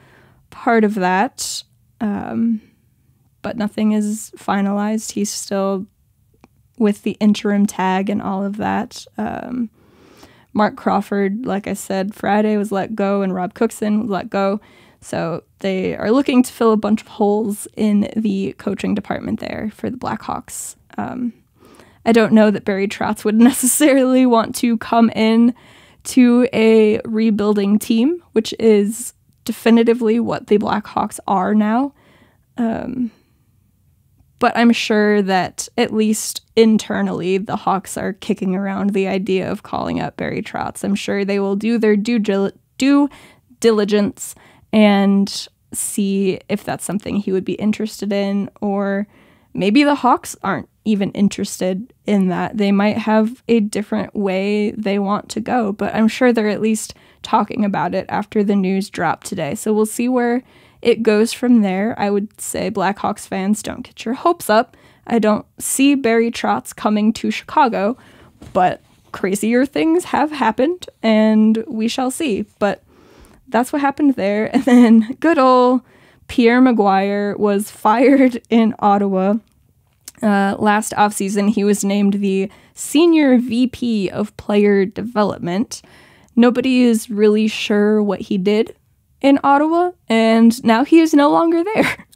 part of that. But nothing is finalized. He's still with the interim tag and all of that. Mark Crawford, like I said, Friday was let go, and Rob Cookson was let go. So they are looking to fill a bunch of holes in the coaching department there for the Blackhawks. I don't know that Barry Trotz would necessarily want to come in to a rebuilding team, which is definitively what the Blackhawks are now. But I'm sure that at least internally, the Hawks are kicking around the idea of calling up Barry Trotz. I'm sure they will do their due diligence and see if that's something he would be interested in, or maybe the Hawks aren't even interested in that. They might have a different way they want to go, but I'm sure they're at least talking about it after the news dropped today. So we'll see where it goes from there. I would say Blackhawks fans, don't get your hopes up. I don't see Barry Trotz coming to Chicago, but crazier things have happened, and we shall see. But that's what happened there. And then good old Pierre Maguire was fired in Ottawa. Last offseason, he was named the Senior VP of Player Development. Nobody is really sure what he did in Ottawa, and now he is no longer there.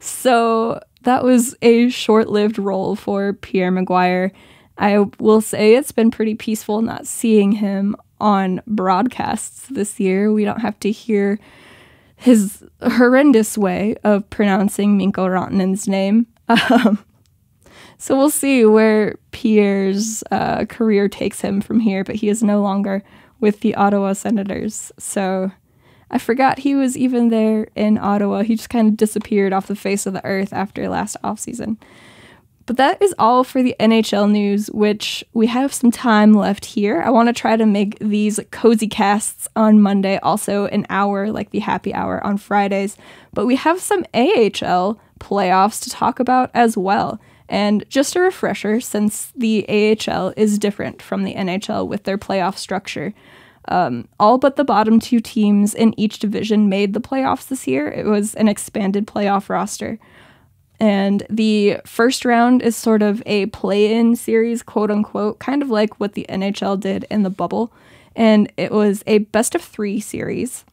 So that was a short-lived role for Pierre Maguire. I will say it's been pretty peaceful not seeing him on broadcasts this year. We don't have to hear his horrendous way of pronouncing Mikko Rantanen's name. So we'll see where Pierre's career takes him from here, but he is no longer with the Ottawa Senators. So I forgot he was even there in Ottawa. He just kind of disappeared off the face of the earth after last offseason. But that is all for the NHL news, which we have some time left here. I want to try to make these cozy casts on Monday also an hour, like the happy hour on Fridays. But we have some AHL playoffs to talk about as well. And just a refresher, since the AHL is different from the NHL with their playoff structure, all but the bottom 2 teams in each division made the playoffs this year. It was an expanded playoff roster. And the first round is sort of a play-in series, quote unquote, kind of like what the NHL did in the bubble. And it was a best of 3 series.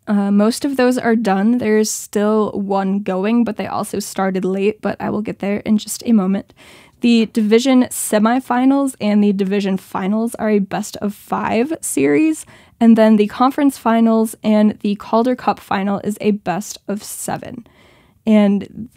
Most of those are done. There's still one going, but they also started late, but I will get there in just a moment. The division semifinals and the division finals are a best of 5 series, and then the conference finals and the Calder Cup final is a best of 7. And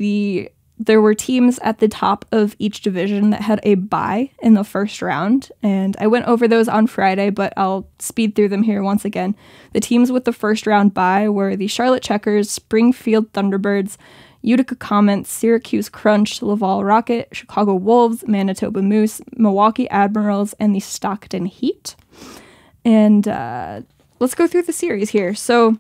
there were teams at the top of each division that had a bye in the first round, and I went over those on Friday, but I'll speed through them here once again. The teams with the first round bye were the Charlotte Checkers, Springfield Thunderbirds, Utica Comets, Syracuse Crunch, Laval Rocket, Chicago Wolves, Manitoba Moose, Milwaukee Admirals, and the Stockton Heat. And let's go through the series here. So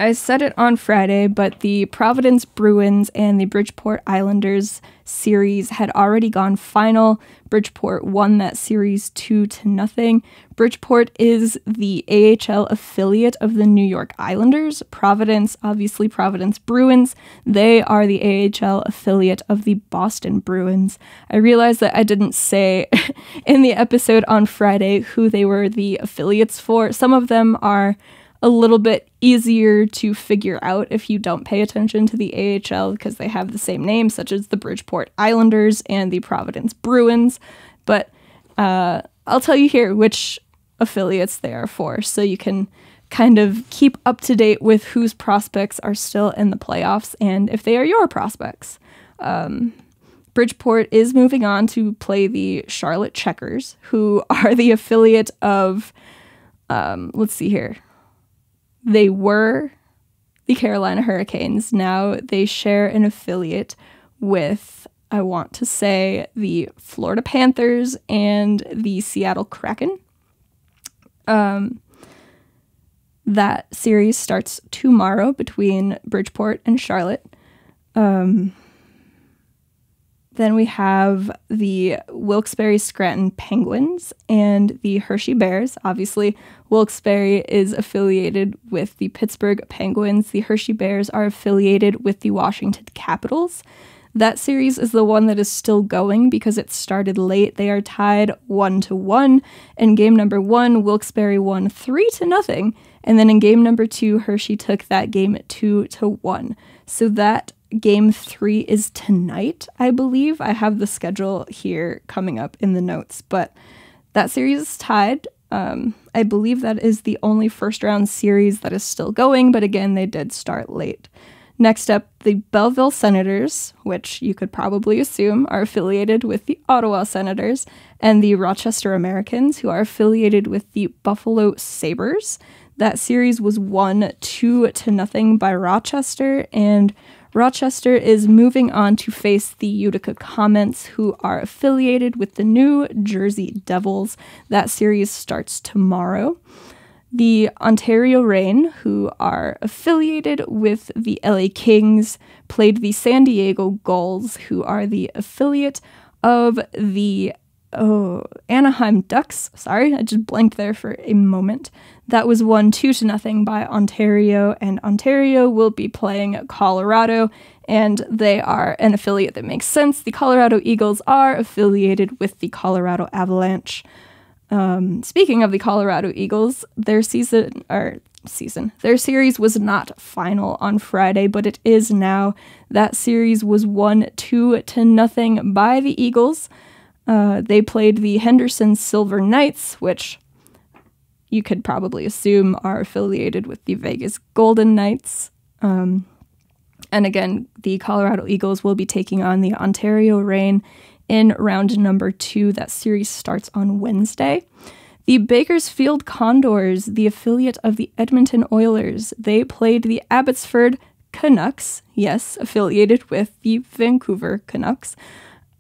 I said it on Friday, but the Providence Bruins and the Bridgeport Islanders series had already gone final. Bridgeport won that series 2-0. Bridgeport is the AHL affiliate of the New York Islanders. Providence, obviously Providence Bruins, they are the AHL affiliate of the Boston Bruins. I realized that I didn't say in the episode on Friday who they were the affiliates for. Some of them are a little bit easier to figure out if you don't pay attention to the AHL because they have the same name, such as the Bridgeport Islanders and the Providence Bruins. But I'll tell you here which affiliates they are for, so you can kind of keep up to date with whose prospects are still in the playoffs and if they are your prospects. Bridgeport is moving on to play the Charlotte Checkers, who are the affiliate of, let's see here. They were the Carolina Hurricanes. Now they share an affiliate with, I want to say, the Florida Panthers and the Seattle Kraken. That series starts tomorrow between Bridgeport and Charlotte. Then we have the Wilkes-Barre Scranton Penguins and the Hershey Bears. Obviously, Wilkes-Barre is affiliated with the Pittsburgh Penguins. The Hershey Bears are affiliated with the Washington Capitals. That series is the one that is still going because it started late. They are tied 1-1. In game number 1, Wilkes-Barre won 3-0. And then in game number 2, Hershey took that game 2-1. So that Game 3 is tonight, I believe. I have the schedule here coming up in the notes, but that series is tied. I believe that is the only first round series that is still going, but again, they did start late. Next up, the Belleville Senators, which you could probably assume are affiliated with the Ottawa Senators, and the Rochester Americans, who are affiliated with the Buffalo Sabres. That series was won 2-0 by Rochester, and Rochester is moving on to face the Utica Comets, who are affiliated with the New Jersey Devils. That series starts tomorrow. The Ontario Reign, who are affiliated with the LA Kings, played the San Diego Gulls, who are the affiliate of the Anaheim Ducks. Sorry, I just blanked there for a moment. That was won 2-0 by Ontario, and Ontario will be playing Colorado, and they are an affiliate that makes sense. The Colorado Eagles are affiliated with the Colorado Avalanche. Speaking of the Colorado Eagles, their series was not final on Friday, but it is now. That series was won 2-0 by the Eagles. They played the Henderson Silver Knights, which you could probably assume are affiliated with the Vegas Golden Knights. And again, the Colorado Eagles will be taking on the Ontario Reign in round number 2. That series starts on Wednesday. The Bakersfield Condors, the affiliate of the Edmonton Oilers, they played the Abbotsford Canucks, yes, affiliated with the Vancouver Canucks.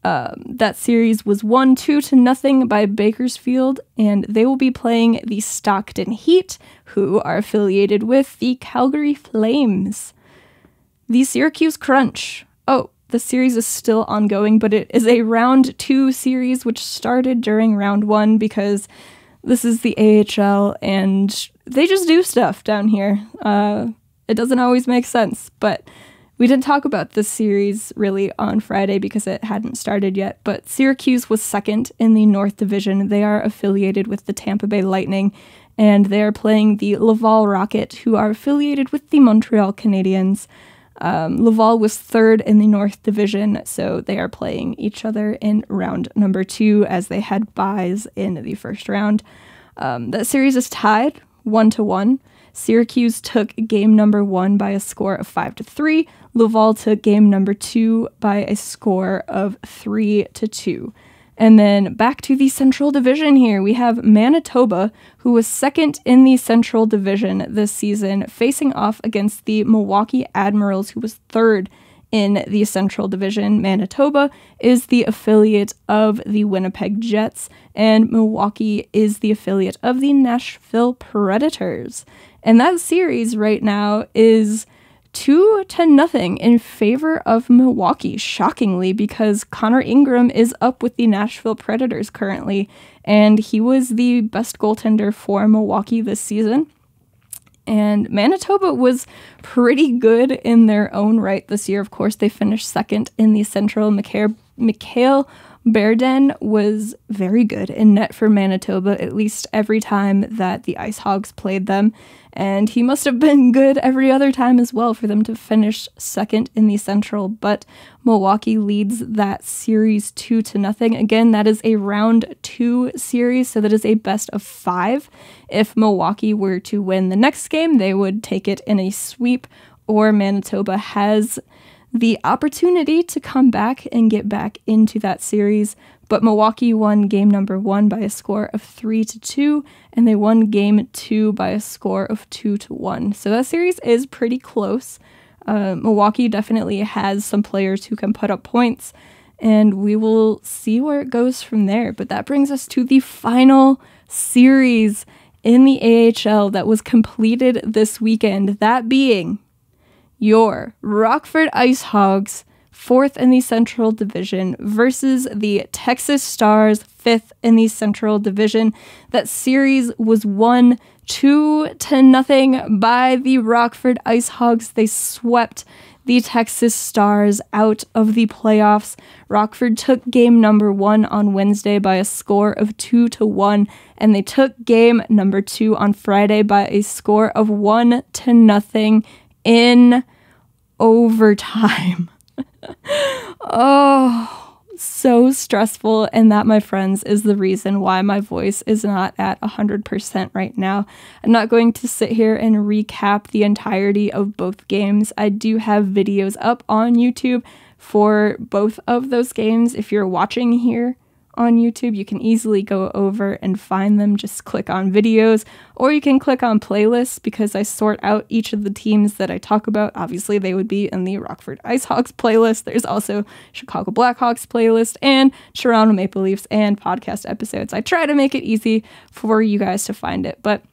That series was won 2-0 by Bakersfield, and they will be playing the Stockton Heat, who are affiliated with the Calgary Flames. the Syracuse Crunch. Oh, the series is still ongoing, but it is a round 2 series, which started during round 1 because this is the AHL and they just do stuff down here. It doesn't always make sense, but we didn't talk about this series really on Friday because it hadn't started yet, but Syracuse was second in the North Division. They are affiliated with the Tampa Bay Lightning, and they are playing the Laval Rocket, who are affiliated with the Montreal Canadiens. Laval was third in the North Division, so they are playing each other in round number 2 as they had byes in the first round. That series is tied 1-1. Syracuse took game number 1 by a score of 5-3. Laval took game number 2 by a score of 3-2. And then back to the Central Division here. We have Manitoba, who was second in the Central Division this season, facing off against the Milwaukee Admirals, who was third in the Central Division. Manitoba is the affiliate of the Winnipeg Jets, and Milwaukee is the affiliate of the Nashville Predators. And that series right now is 2-0 in favor of Milwaukee, shockingly, because Connor Ingram is up with the Nashville Predators currently, and he was the best goaltender for Milwaukee this season. And Manitoba was pretty good in their own right this year. Of course, they finished second in the Central. Mikhail Berden was very good in net for Manitoba, at least every time that the IceHogs played them. And he must have been good every other time as well for them to finish second in the Central. But Milwaukee leads that series 2-0. Again, that is a round 2 series, so that is a best of 5. If Milwaukee were to win the next game, they would take it in a sweep, or Manitoba has the opportunity to come back and get back into that series. But Milwaukee won game number 1 by a score of 3-2, and they won game 2 by a score of 2-1. So that series is pretty close. Milwaukee definitely has some players who can put up points, and we will see where it goes from there. But that brings us to the final series in the AHL that was completed this weekend, that being your Rockford IceHogs, 4th in the Central Division, versus the Texas Stars, 5th in the Central Division. That series was won 2-0 by the Rockford IceHogs. They swept the Texas Stars out of the playoffs. Rockford took game number 1 on Wednesday by a score of 2-1, and they took game number 2 on Friday by a score of 1-0 in overtime. Oh, so stressful. And that, my friends, is the reason why my voice is not at 100% right now. I'm not going to sit here and recap the entirety of both games. I do have videos up on YouTube for both of those games. If you're watching here on YouTube, you can easily go over and find them. Just click on videos, or you can click on playlists, because I sort out each of the teams that I talk about. Obviously, they would be in the Rockford IceHogs playlist. There's also Chicago Blackhawks playlist and Toronto Maple Leafs and podcast episodes. I try to make it easy for you guys to find it, but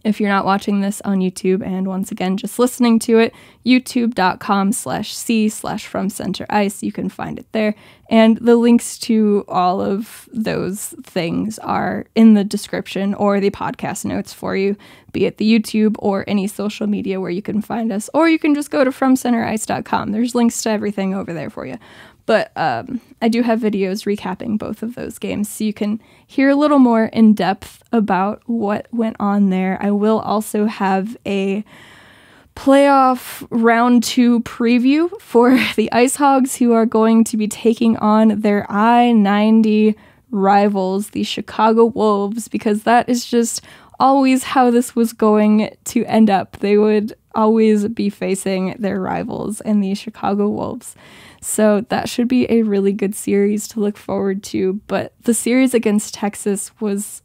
if you're not watching this on YouTube, and once again, just listening to it, youtube.com/c/FromCenterIce, you can find it there. And the links to all of those things are in the description or the podcast notes for you, be it the YouTube or any social media where you can find us, or you can just go to FromCenterIce.com. There's links to everything over there for you. But I do have videos recapping both of those games, so you can hear a little more in depth about what went on there. I will also have a playoff round 2 preview for the IceHogs, who are going to be taking on their I-90 rivals, the Chicago Wolves, because that is just always how this was going to end up. They would always be facing their rivals in the Chicago Wolves. So that should be a really good series to look forward to. But the series against Texas was,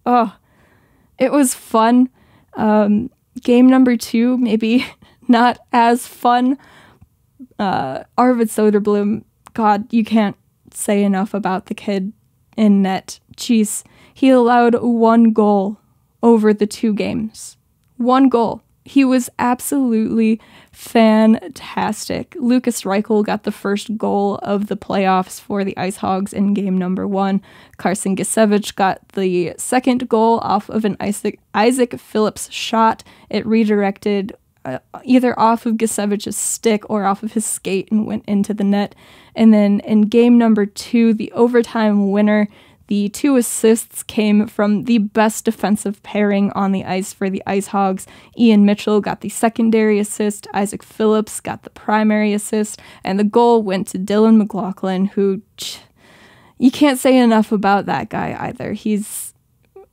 it was fun. Game number 2, maybe not as fun. Arvid Söderblom, God, you can't say enough about the kid in net. Jeez, he allowed 1 goal over the 2 games. 1 goal. He was absolutely fantastic. Lukas Reichel got the first goal of the playoffs for the IceHogs in game number 1. Carson Gisevich got the second goal off of an Isaak Phillips shot. It redirected either off of Gisevich's stick or off of his skate and went into the net. And then in game number 2, the overtime winner, the 2 assists came from the best defensive pairing on the ice for the IceHogs. Ian Mitchell got the secondary assist, Isaak Phillips got the primary assist, and the goal went to Dylan McLaughlin, who, you can't say enough about that guy either.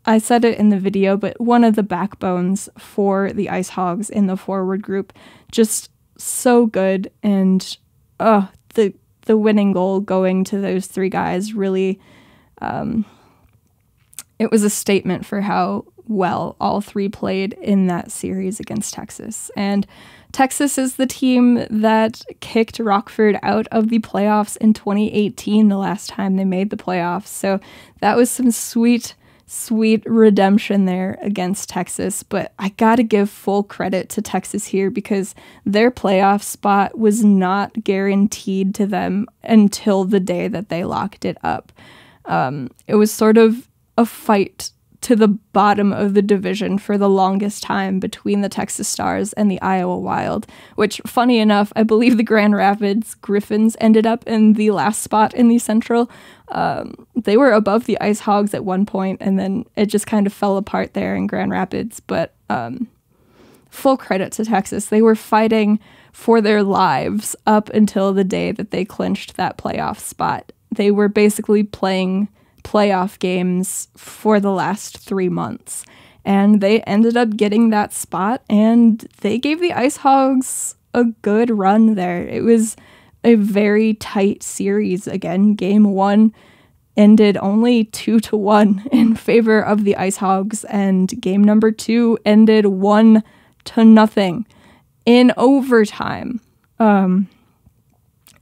I said it in the video, but one of the backbones for the IceHogs in the forward group. Just so good, and the winning goal going to those 3 guys really... it was a statement for how well all 3 played in that series against Texas. And Texas is the team that kicked Rockford out of the playoffs in 2018, the last time they made the playoffs. So that was some sweet redemption there against Texas. But I gotta give full credit to Texas here, because their playoff spot was not guaranteed to them until the day that they locked it up. It was sort of a fight to the bottom of the division for the longest time between the Texas Stars and the Iowa Wild, which, funny enough, I believe the Grand Rapids Griffins ended up in the last spot in the Central. They were above the IceHogs at one point, and then it just kind of fell apart there in Grand Rapids. But full credit to Texas. They were fighting for their lives up until the day that they clinched that playoff spot. They were basically playing playoff games for the last 3 months, and they ended up getting that spot, and they gave the IceHogs a good run there. It was a very tight series. Again, game 1 ended only 2-1 in favor of the IceHogs, and game number 2 ended 1-0 in overtime.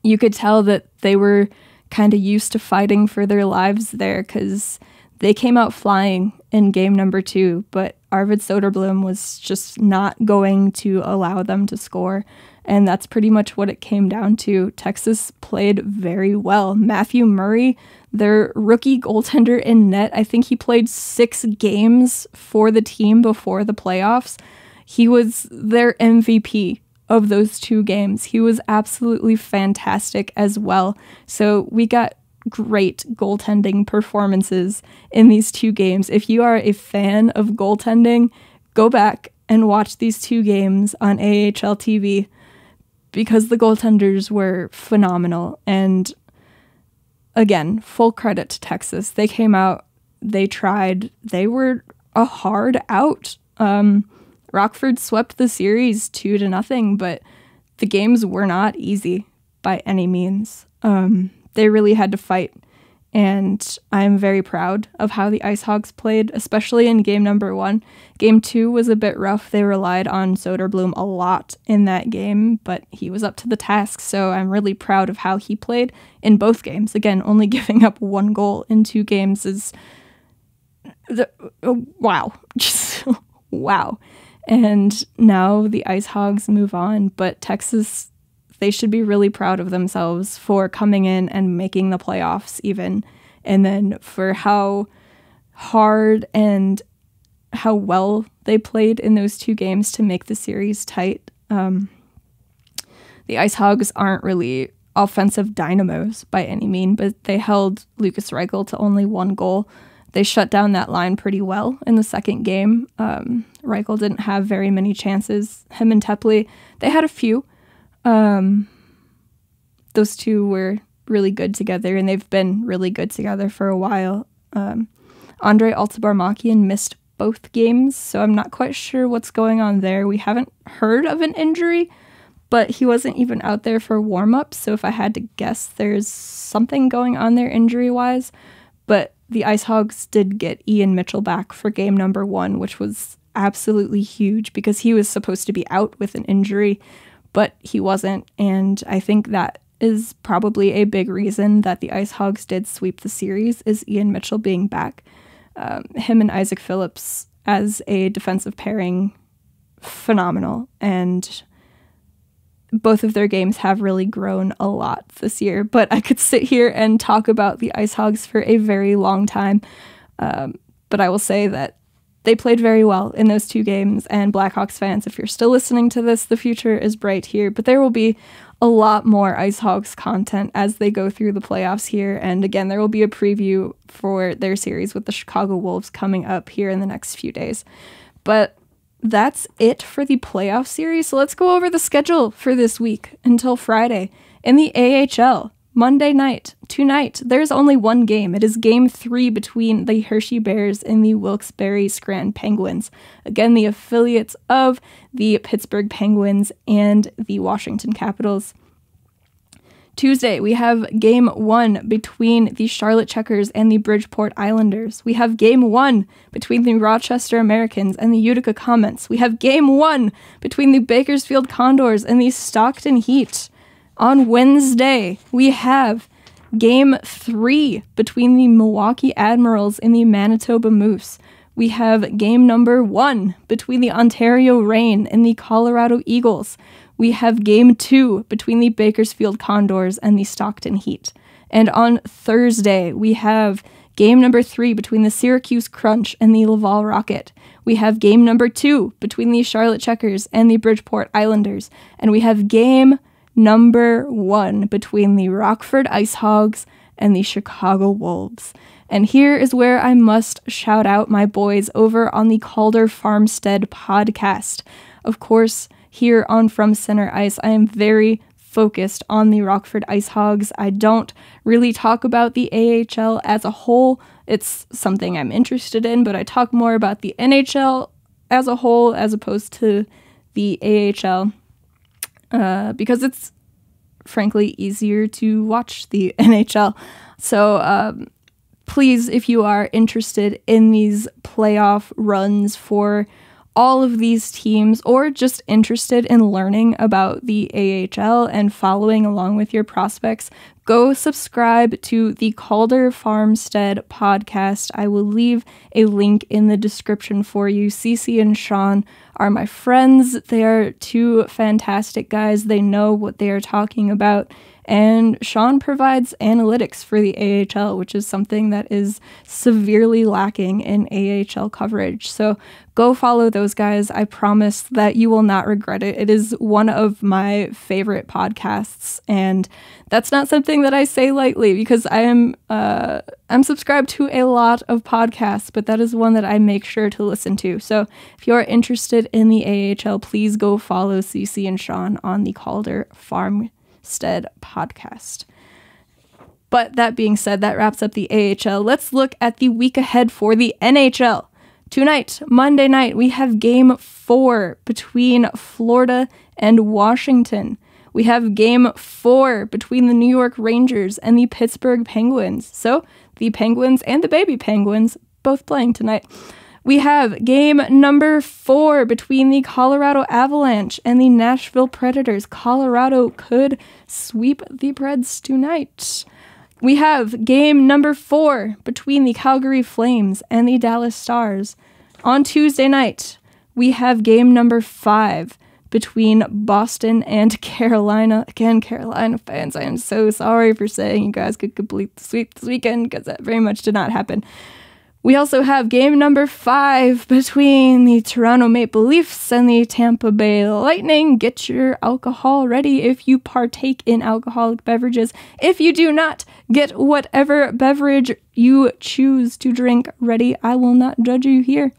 You could tell that they were kind of used to fighting for their lives there, because they came out flying in game number 2, but Arvid Söderblom was just not going to allow them to score, and that's pretty much what it came down to. Texas played very well. Matthew Murray, their rookie goaltender in net, I think he played 6 games for the team before the playoffs. He was their MVP of those 2 games. He was absolutely fantastic as well. So we got great goaltending performances in these 2 games. If you are a fan of goaltending, go back and watch these 2 games on AHL TV, because the goaltenders were phenomenal. And again, full credit to Texas. They came out, they tried, they were a hard out. Rockford swept the series 2-0, but the games were not easy by any means. They really had to fight, and I'm very proud of how the IceHogs played, especially in game number 1. Game 2 was a bit rough. They relied on Söderblom a lot in that game, but he was up to the task, so I'm really proud of how he played in both games. Again, only giving up 1 goal in 2 games is... wow. Just wow. And now the IceHogs move on, but Texas, they should be really proud of themselves for coming in and making the playoffs even, and then for how hard and how well they played in those 2 games to make the series tight. The IceHogs aren't really offensive dynamos by any mean, but they held Lukas Reichel to only 1 goal. They shut down that line pretty well in the second game. Reichel didn't have very many chances. Him and Tepley, they had a few. Those 2 were really good together, and they've been really good together for a while. Andrei Altabarmakian missed both games, so I'm not quite sure what's going on there. We haven't heard of an injury, but he wasn't even out there for warm-up, so if I had to guess, there's something going on there injury-wise. But the IceHogs did get Ian Mitchell back for game number 1, which was absolutely huge, because he was supposed to be out with an injury, but he wasn't, and I think that is probably a big reason that the IceHogs did sweep the series, is Ian Mitchell being back. Him and Isaak Phillips as a defensive pairing phenomenal, and both of their games have really grown a lot this year. But I could sit here and talk about the IceHogs for a very long time. But I will say that they played very well in those 2 games, and Blackhawks fans, if you're still listening to this, the future is bright here. But there will be a lot more IceHogs content as they go through the playoffs here. And again, there will be a preview for their series with the Chicago Wolves coming up here in the next few days. But that's it for the playoff series. So let's go over the schedule for this week until Friday. In the AHL, Monday night, tonight, there's only one game. It is Game 3 between the Hershey Bears and the Wilkes-Barre Scranton Penguins. Again, the affiliates of the Pittsburgh Penguins and the Washington Capitals. Tuesday, we have Game 1 between the Charlotte Checkers and the Bridgeport Islanders. We have Game 1 between the Rochester Americans and the Utica Comets. We have Game 1 between the Bakersfield Condors and the Stockton Heat. On Wednesday, we have Game 3 between the Milwaukee Admirals and the Manitoba Moose. We have Game number 1 between the Ontario Reign and the Colorado Eagles. We have Game 2 between the Bakersfield Condors and the Stockton Heat. And on Thursday, we have Game number 3 between the Syracuse Crunch and the Laval Rocket. We have Game number 2 between the Charlotte Checkers and the Bridgeport Islanders. And we have Game number 1 between the Rockford IceHogs and the Chicago Wolves. And here is where I must shout out my boys over on the Calder Farmstead podcast. Of course, here on From Center Ice, I am very focused on the Rockford IceHogs. I don't really talk about the AHL as a whole. It's something I'm interested in, but I talk more about the NHL as a whole as opposed to the AHL because it's frankly easier to watch the NHL. So please, if you are interested in these playoff runs for all of these teams, or just interested in learning about the AHL and following along with your prospects, go subscribe to the Calder Farmstead podcast. I will leave a link in the description for you. Cece and Sean are my friends. They are 2 fantastic guys. They know what they are talking about. And Sean provides analytics for the AHL, which is something that is severely lacking in AHL coverage. So go follow those guys. I promise that you will not regret it. It is one of my favorite podcasts, and that's not something that I say lightly because I'm subscribed to a lot of podcasts, but that is one that I make sure to listen to. So if you're interested in the AHL, please go follow Cece and Sean on the Calder Farmstead podcast. But that being said, that wraps up the AHL. Let's look at the week ahead for the NHL. Tonight, Monday night, we have Game 4 between Florida and Washington. We have Game 4 between the New York Rangers and the Pittsburgh Penguins. So, the Penguins and the baby Penguins both playing tonight. We have Game number 4 between the Colorado Avalanche and the Nashville Predators. Colorado could sweep the Preds tonight. We have Game number 4 between the Calgary Flames and the Dallas Stars. On Tuesday night, we have Game number 5 between Boston and Carolina. Again, Carolina fans, I am so sorry for saying you guys could complete the sweep this weekend because that very much did not happen. We also have Game number 5 between the Toronto Maple Leafs and the Tampa Bay Lightning. Get your alcohol ready if you partake in alcoholic beverages. If you do not, get whatever beverage you choose to drink ready. I will not judge you here.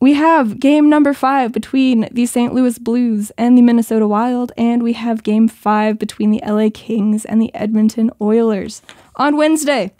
We have Game number 5 between the St. Louis Blues and the Minnesota Wild, and we have Game 5 between the LA Kings and the Edmonton Oilers. On Wednesday,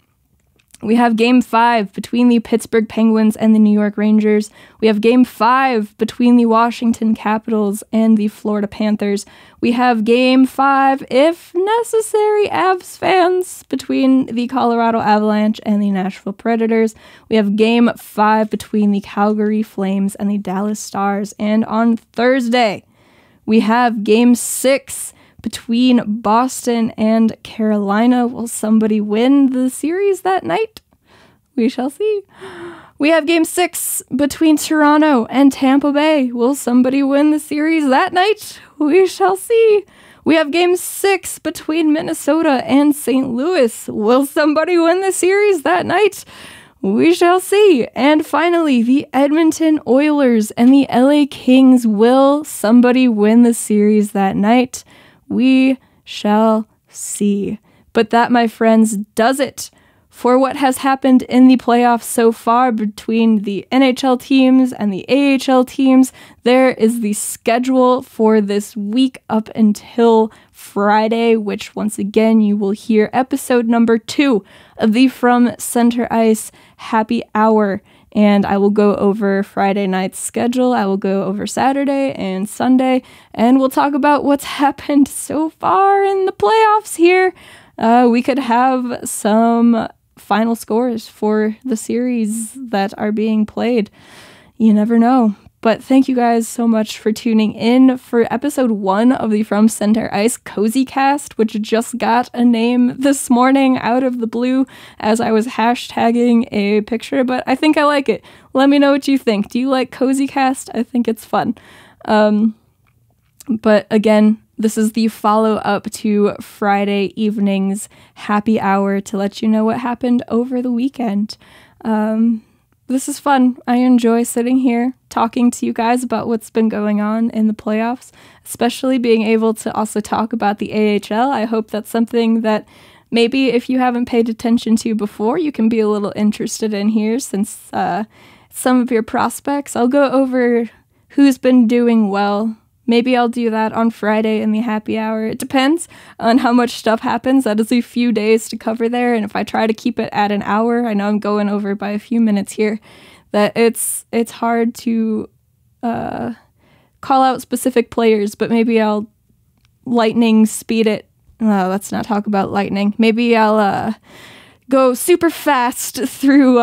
we have Game 5 between the Pittsburgh Penguins and the New York Rangers. We have Game 5 between the Washington Capitals and the Florida Panthers. We have Game 5, if necessary, Avs fans, between the Colorado Avalanche and the Nashville Predators. We have Game 5 between the Calgary Flames and the Dallas Stars. And on Thursday, we have Game 6 between Boston and Carolina. Will somebody win the series that night? We shall see. We have Game 6 between Toronto and Tampa Bay. Will somebody win the series that night? We shall see. We have Game 6 between Minnesota and St. Louis. Will somebody win the series that night? We shall see. And finally, the Edmonton Oilers and the LA Kings. Will somebody win the series that night? We shall see. But that, my friends, does it for what has happened in the playoffs so far between the NHL teams and the AHL teams. There is the schedule for this week up until Friday, which once again you will hear episode number 2 of the From Center Ice Happy Hour. And I will go over Friday night's schedule. I will go over Saturday and Sunday, and we'll talk about what's happened so far in the playoffs here. We could have some final scores for the series that are being played. You never know. But thank you guys so much for tuning in for episode 1 of the From Center Ice Cozy Cast, which just got a name this morning out of the blue as I was hashtagging a picture, but I think I like it. Let me know what you think. Do you like Cozy Cast? I think it's fun. But again, this is the follow-up to Friday evening's happy hour to let you know what happened over the weekend. This is fun. I enjoy sitting here talking to you guys about what's been going on in the playoffs, especially being able to also talk about the AHL. I hope that's something that maybe if you haven't paid attention to before, you can be a little interested in here since some of your prospects. I'll go over who's been doing well. Maybe I'll do that on Friday in the happy hour. It depends on how much stuff happens. That is a few days to cover there. And if I try to keep it at an hour, I know I'm going over by a few minutes here, that it's hard to call out specific players, but maybe I'll lightning speed it. Let's not talk about lightning. Maybe I'll go super fast through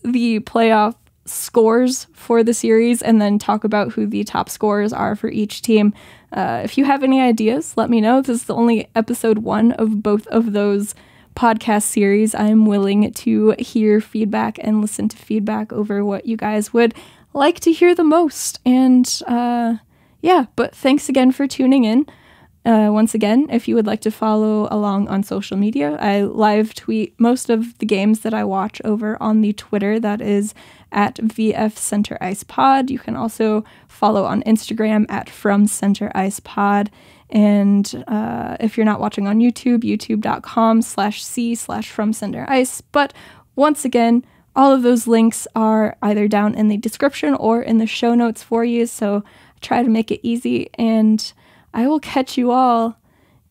the playoff scores for the series and then talk about who the top scorers are for each team. If you have any ideas, let me know. This is the only episode 1 of both of those podcast series. I'm willing to hear feedback and listen to feedback over what you guys would like to hear the most. And but thanks again for tuning in. Once again, if you would like to follow along on social media, I live tweet most of the games that I watch over on the Twitter. That is at VF Center Ice Pod. You can also follow on Instagram at From Center Ice Pod. And if you're not watching on YouTube, youtube.com/c/From Center Ice. But once again, all of those links are either down in the description or in the show notes for you. So try to make it easy, and I will catch you all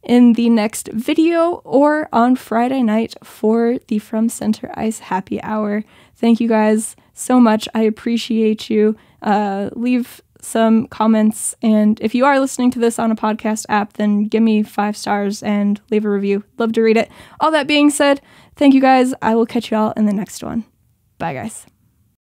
in the next video or on Friday night for the From Center Ice Happy Hour. Thank you guys so much. I appreciate you. Leave some comments, and if you are listening to this on a podcast app, then give me 5 stars and leave a review. Love to read it. All that being said, thank you guys. I will catch you all in the next one. Bye, guys.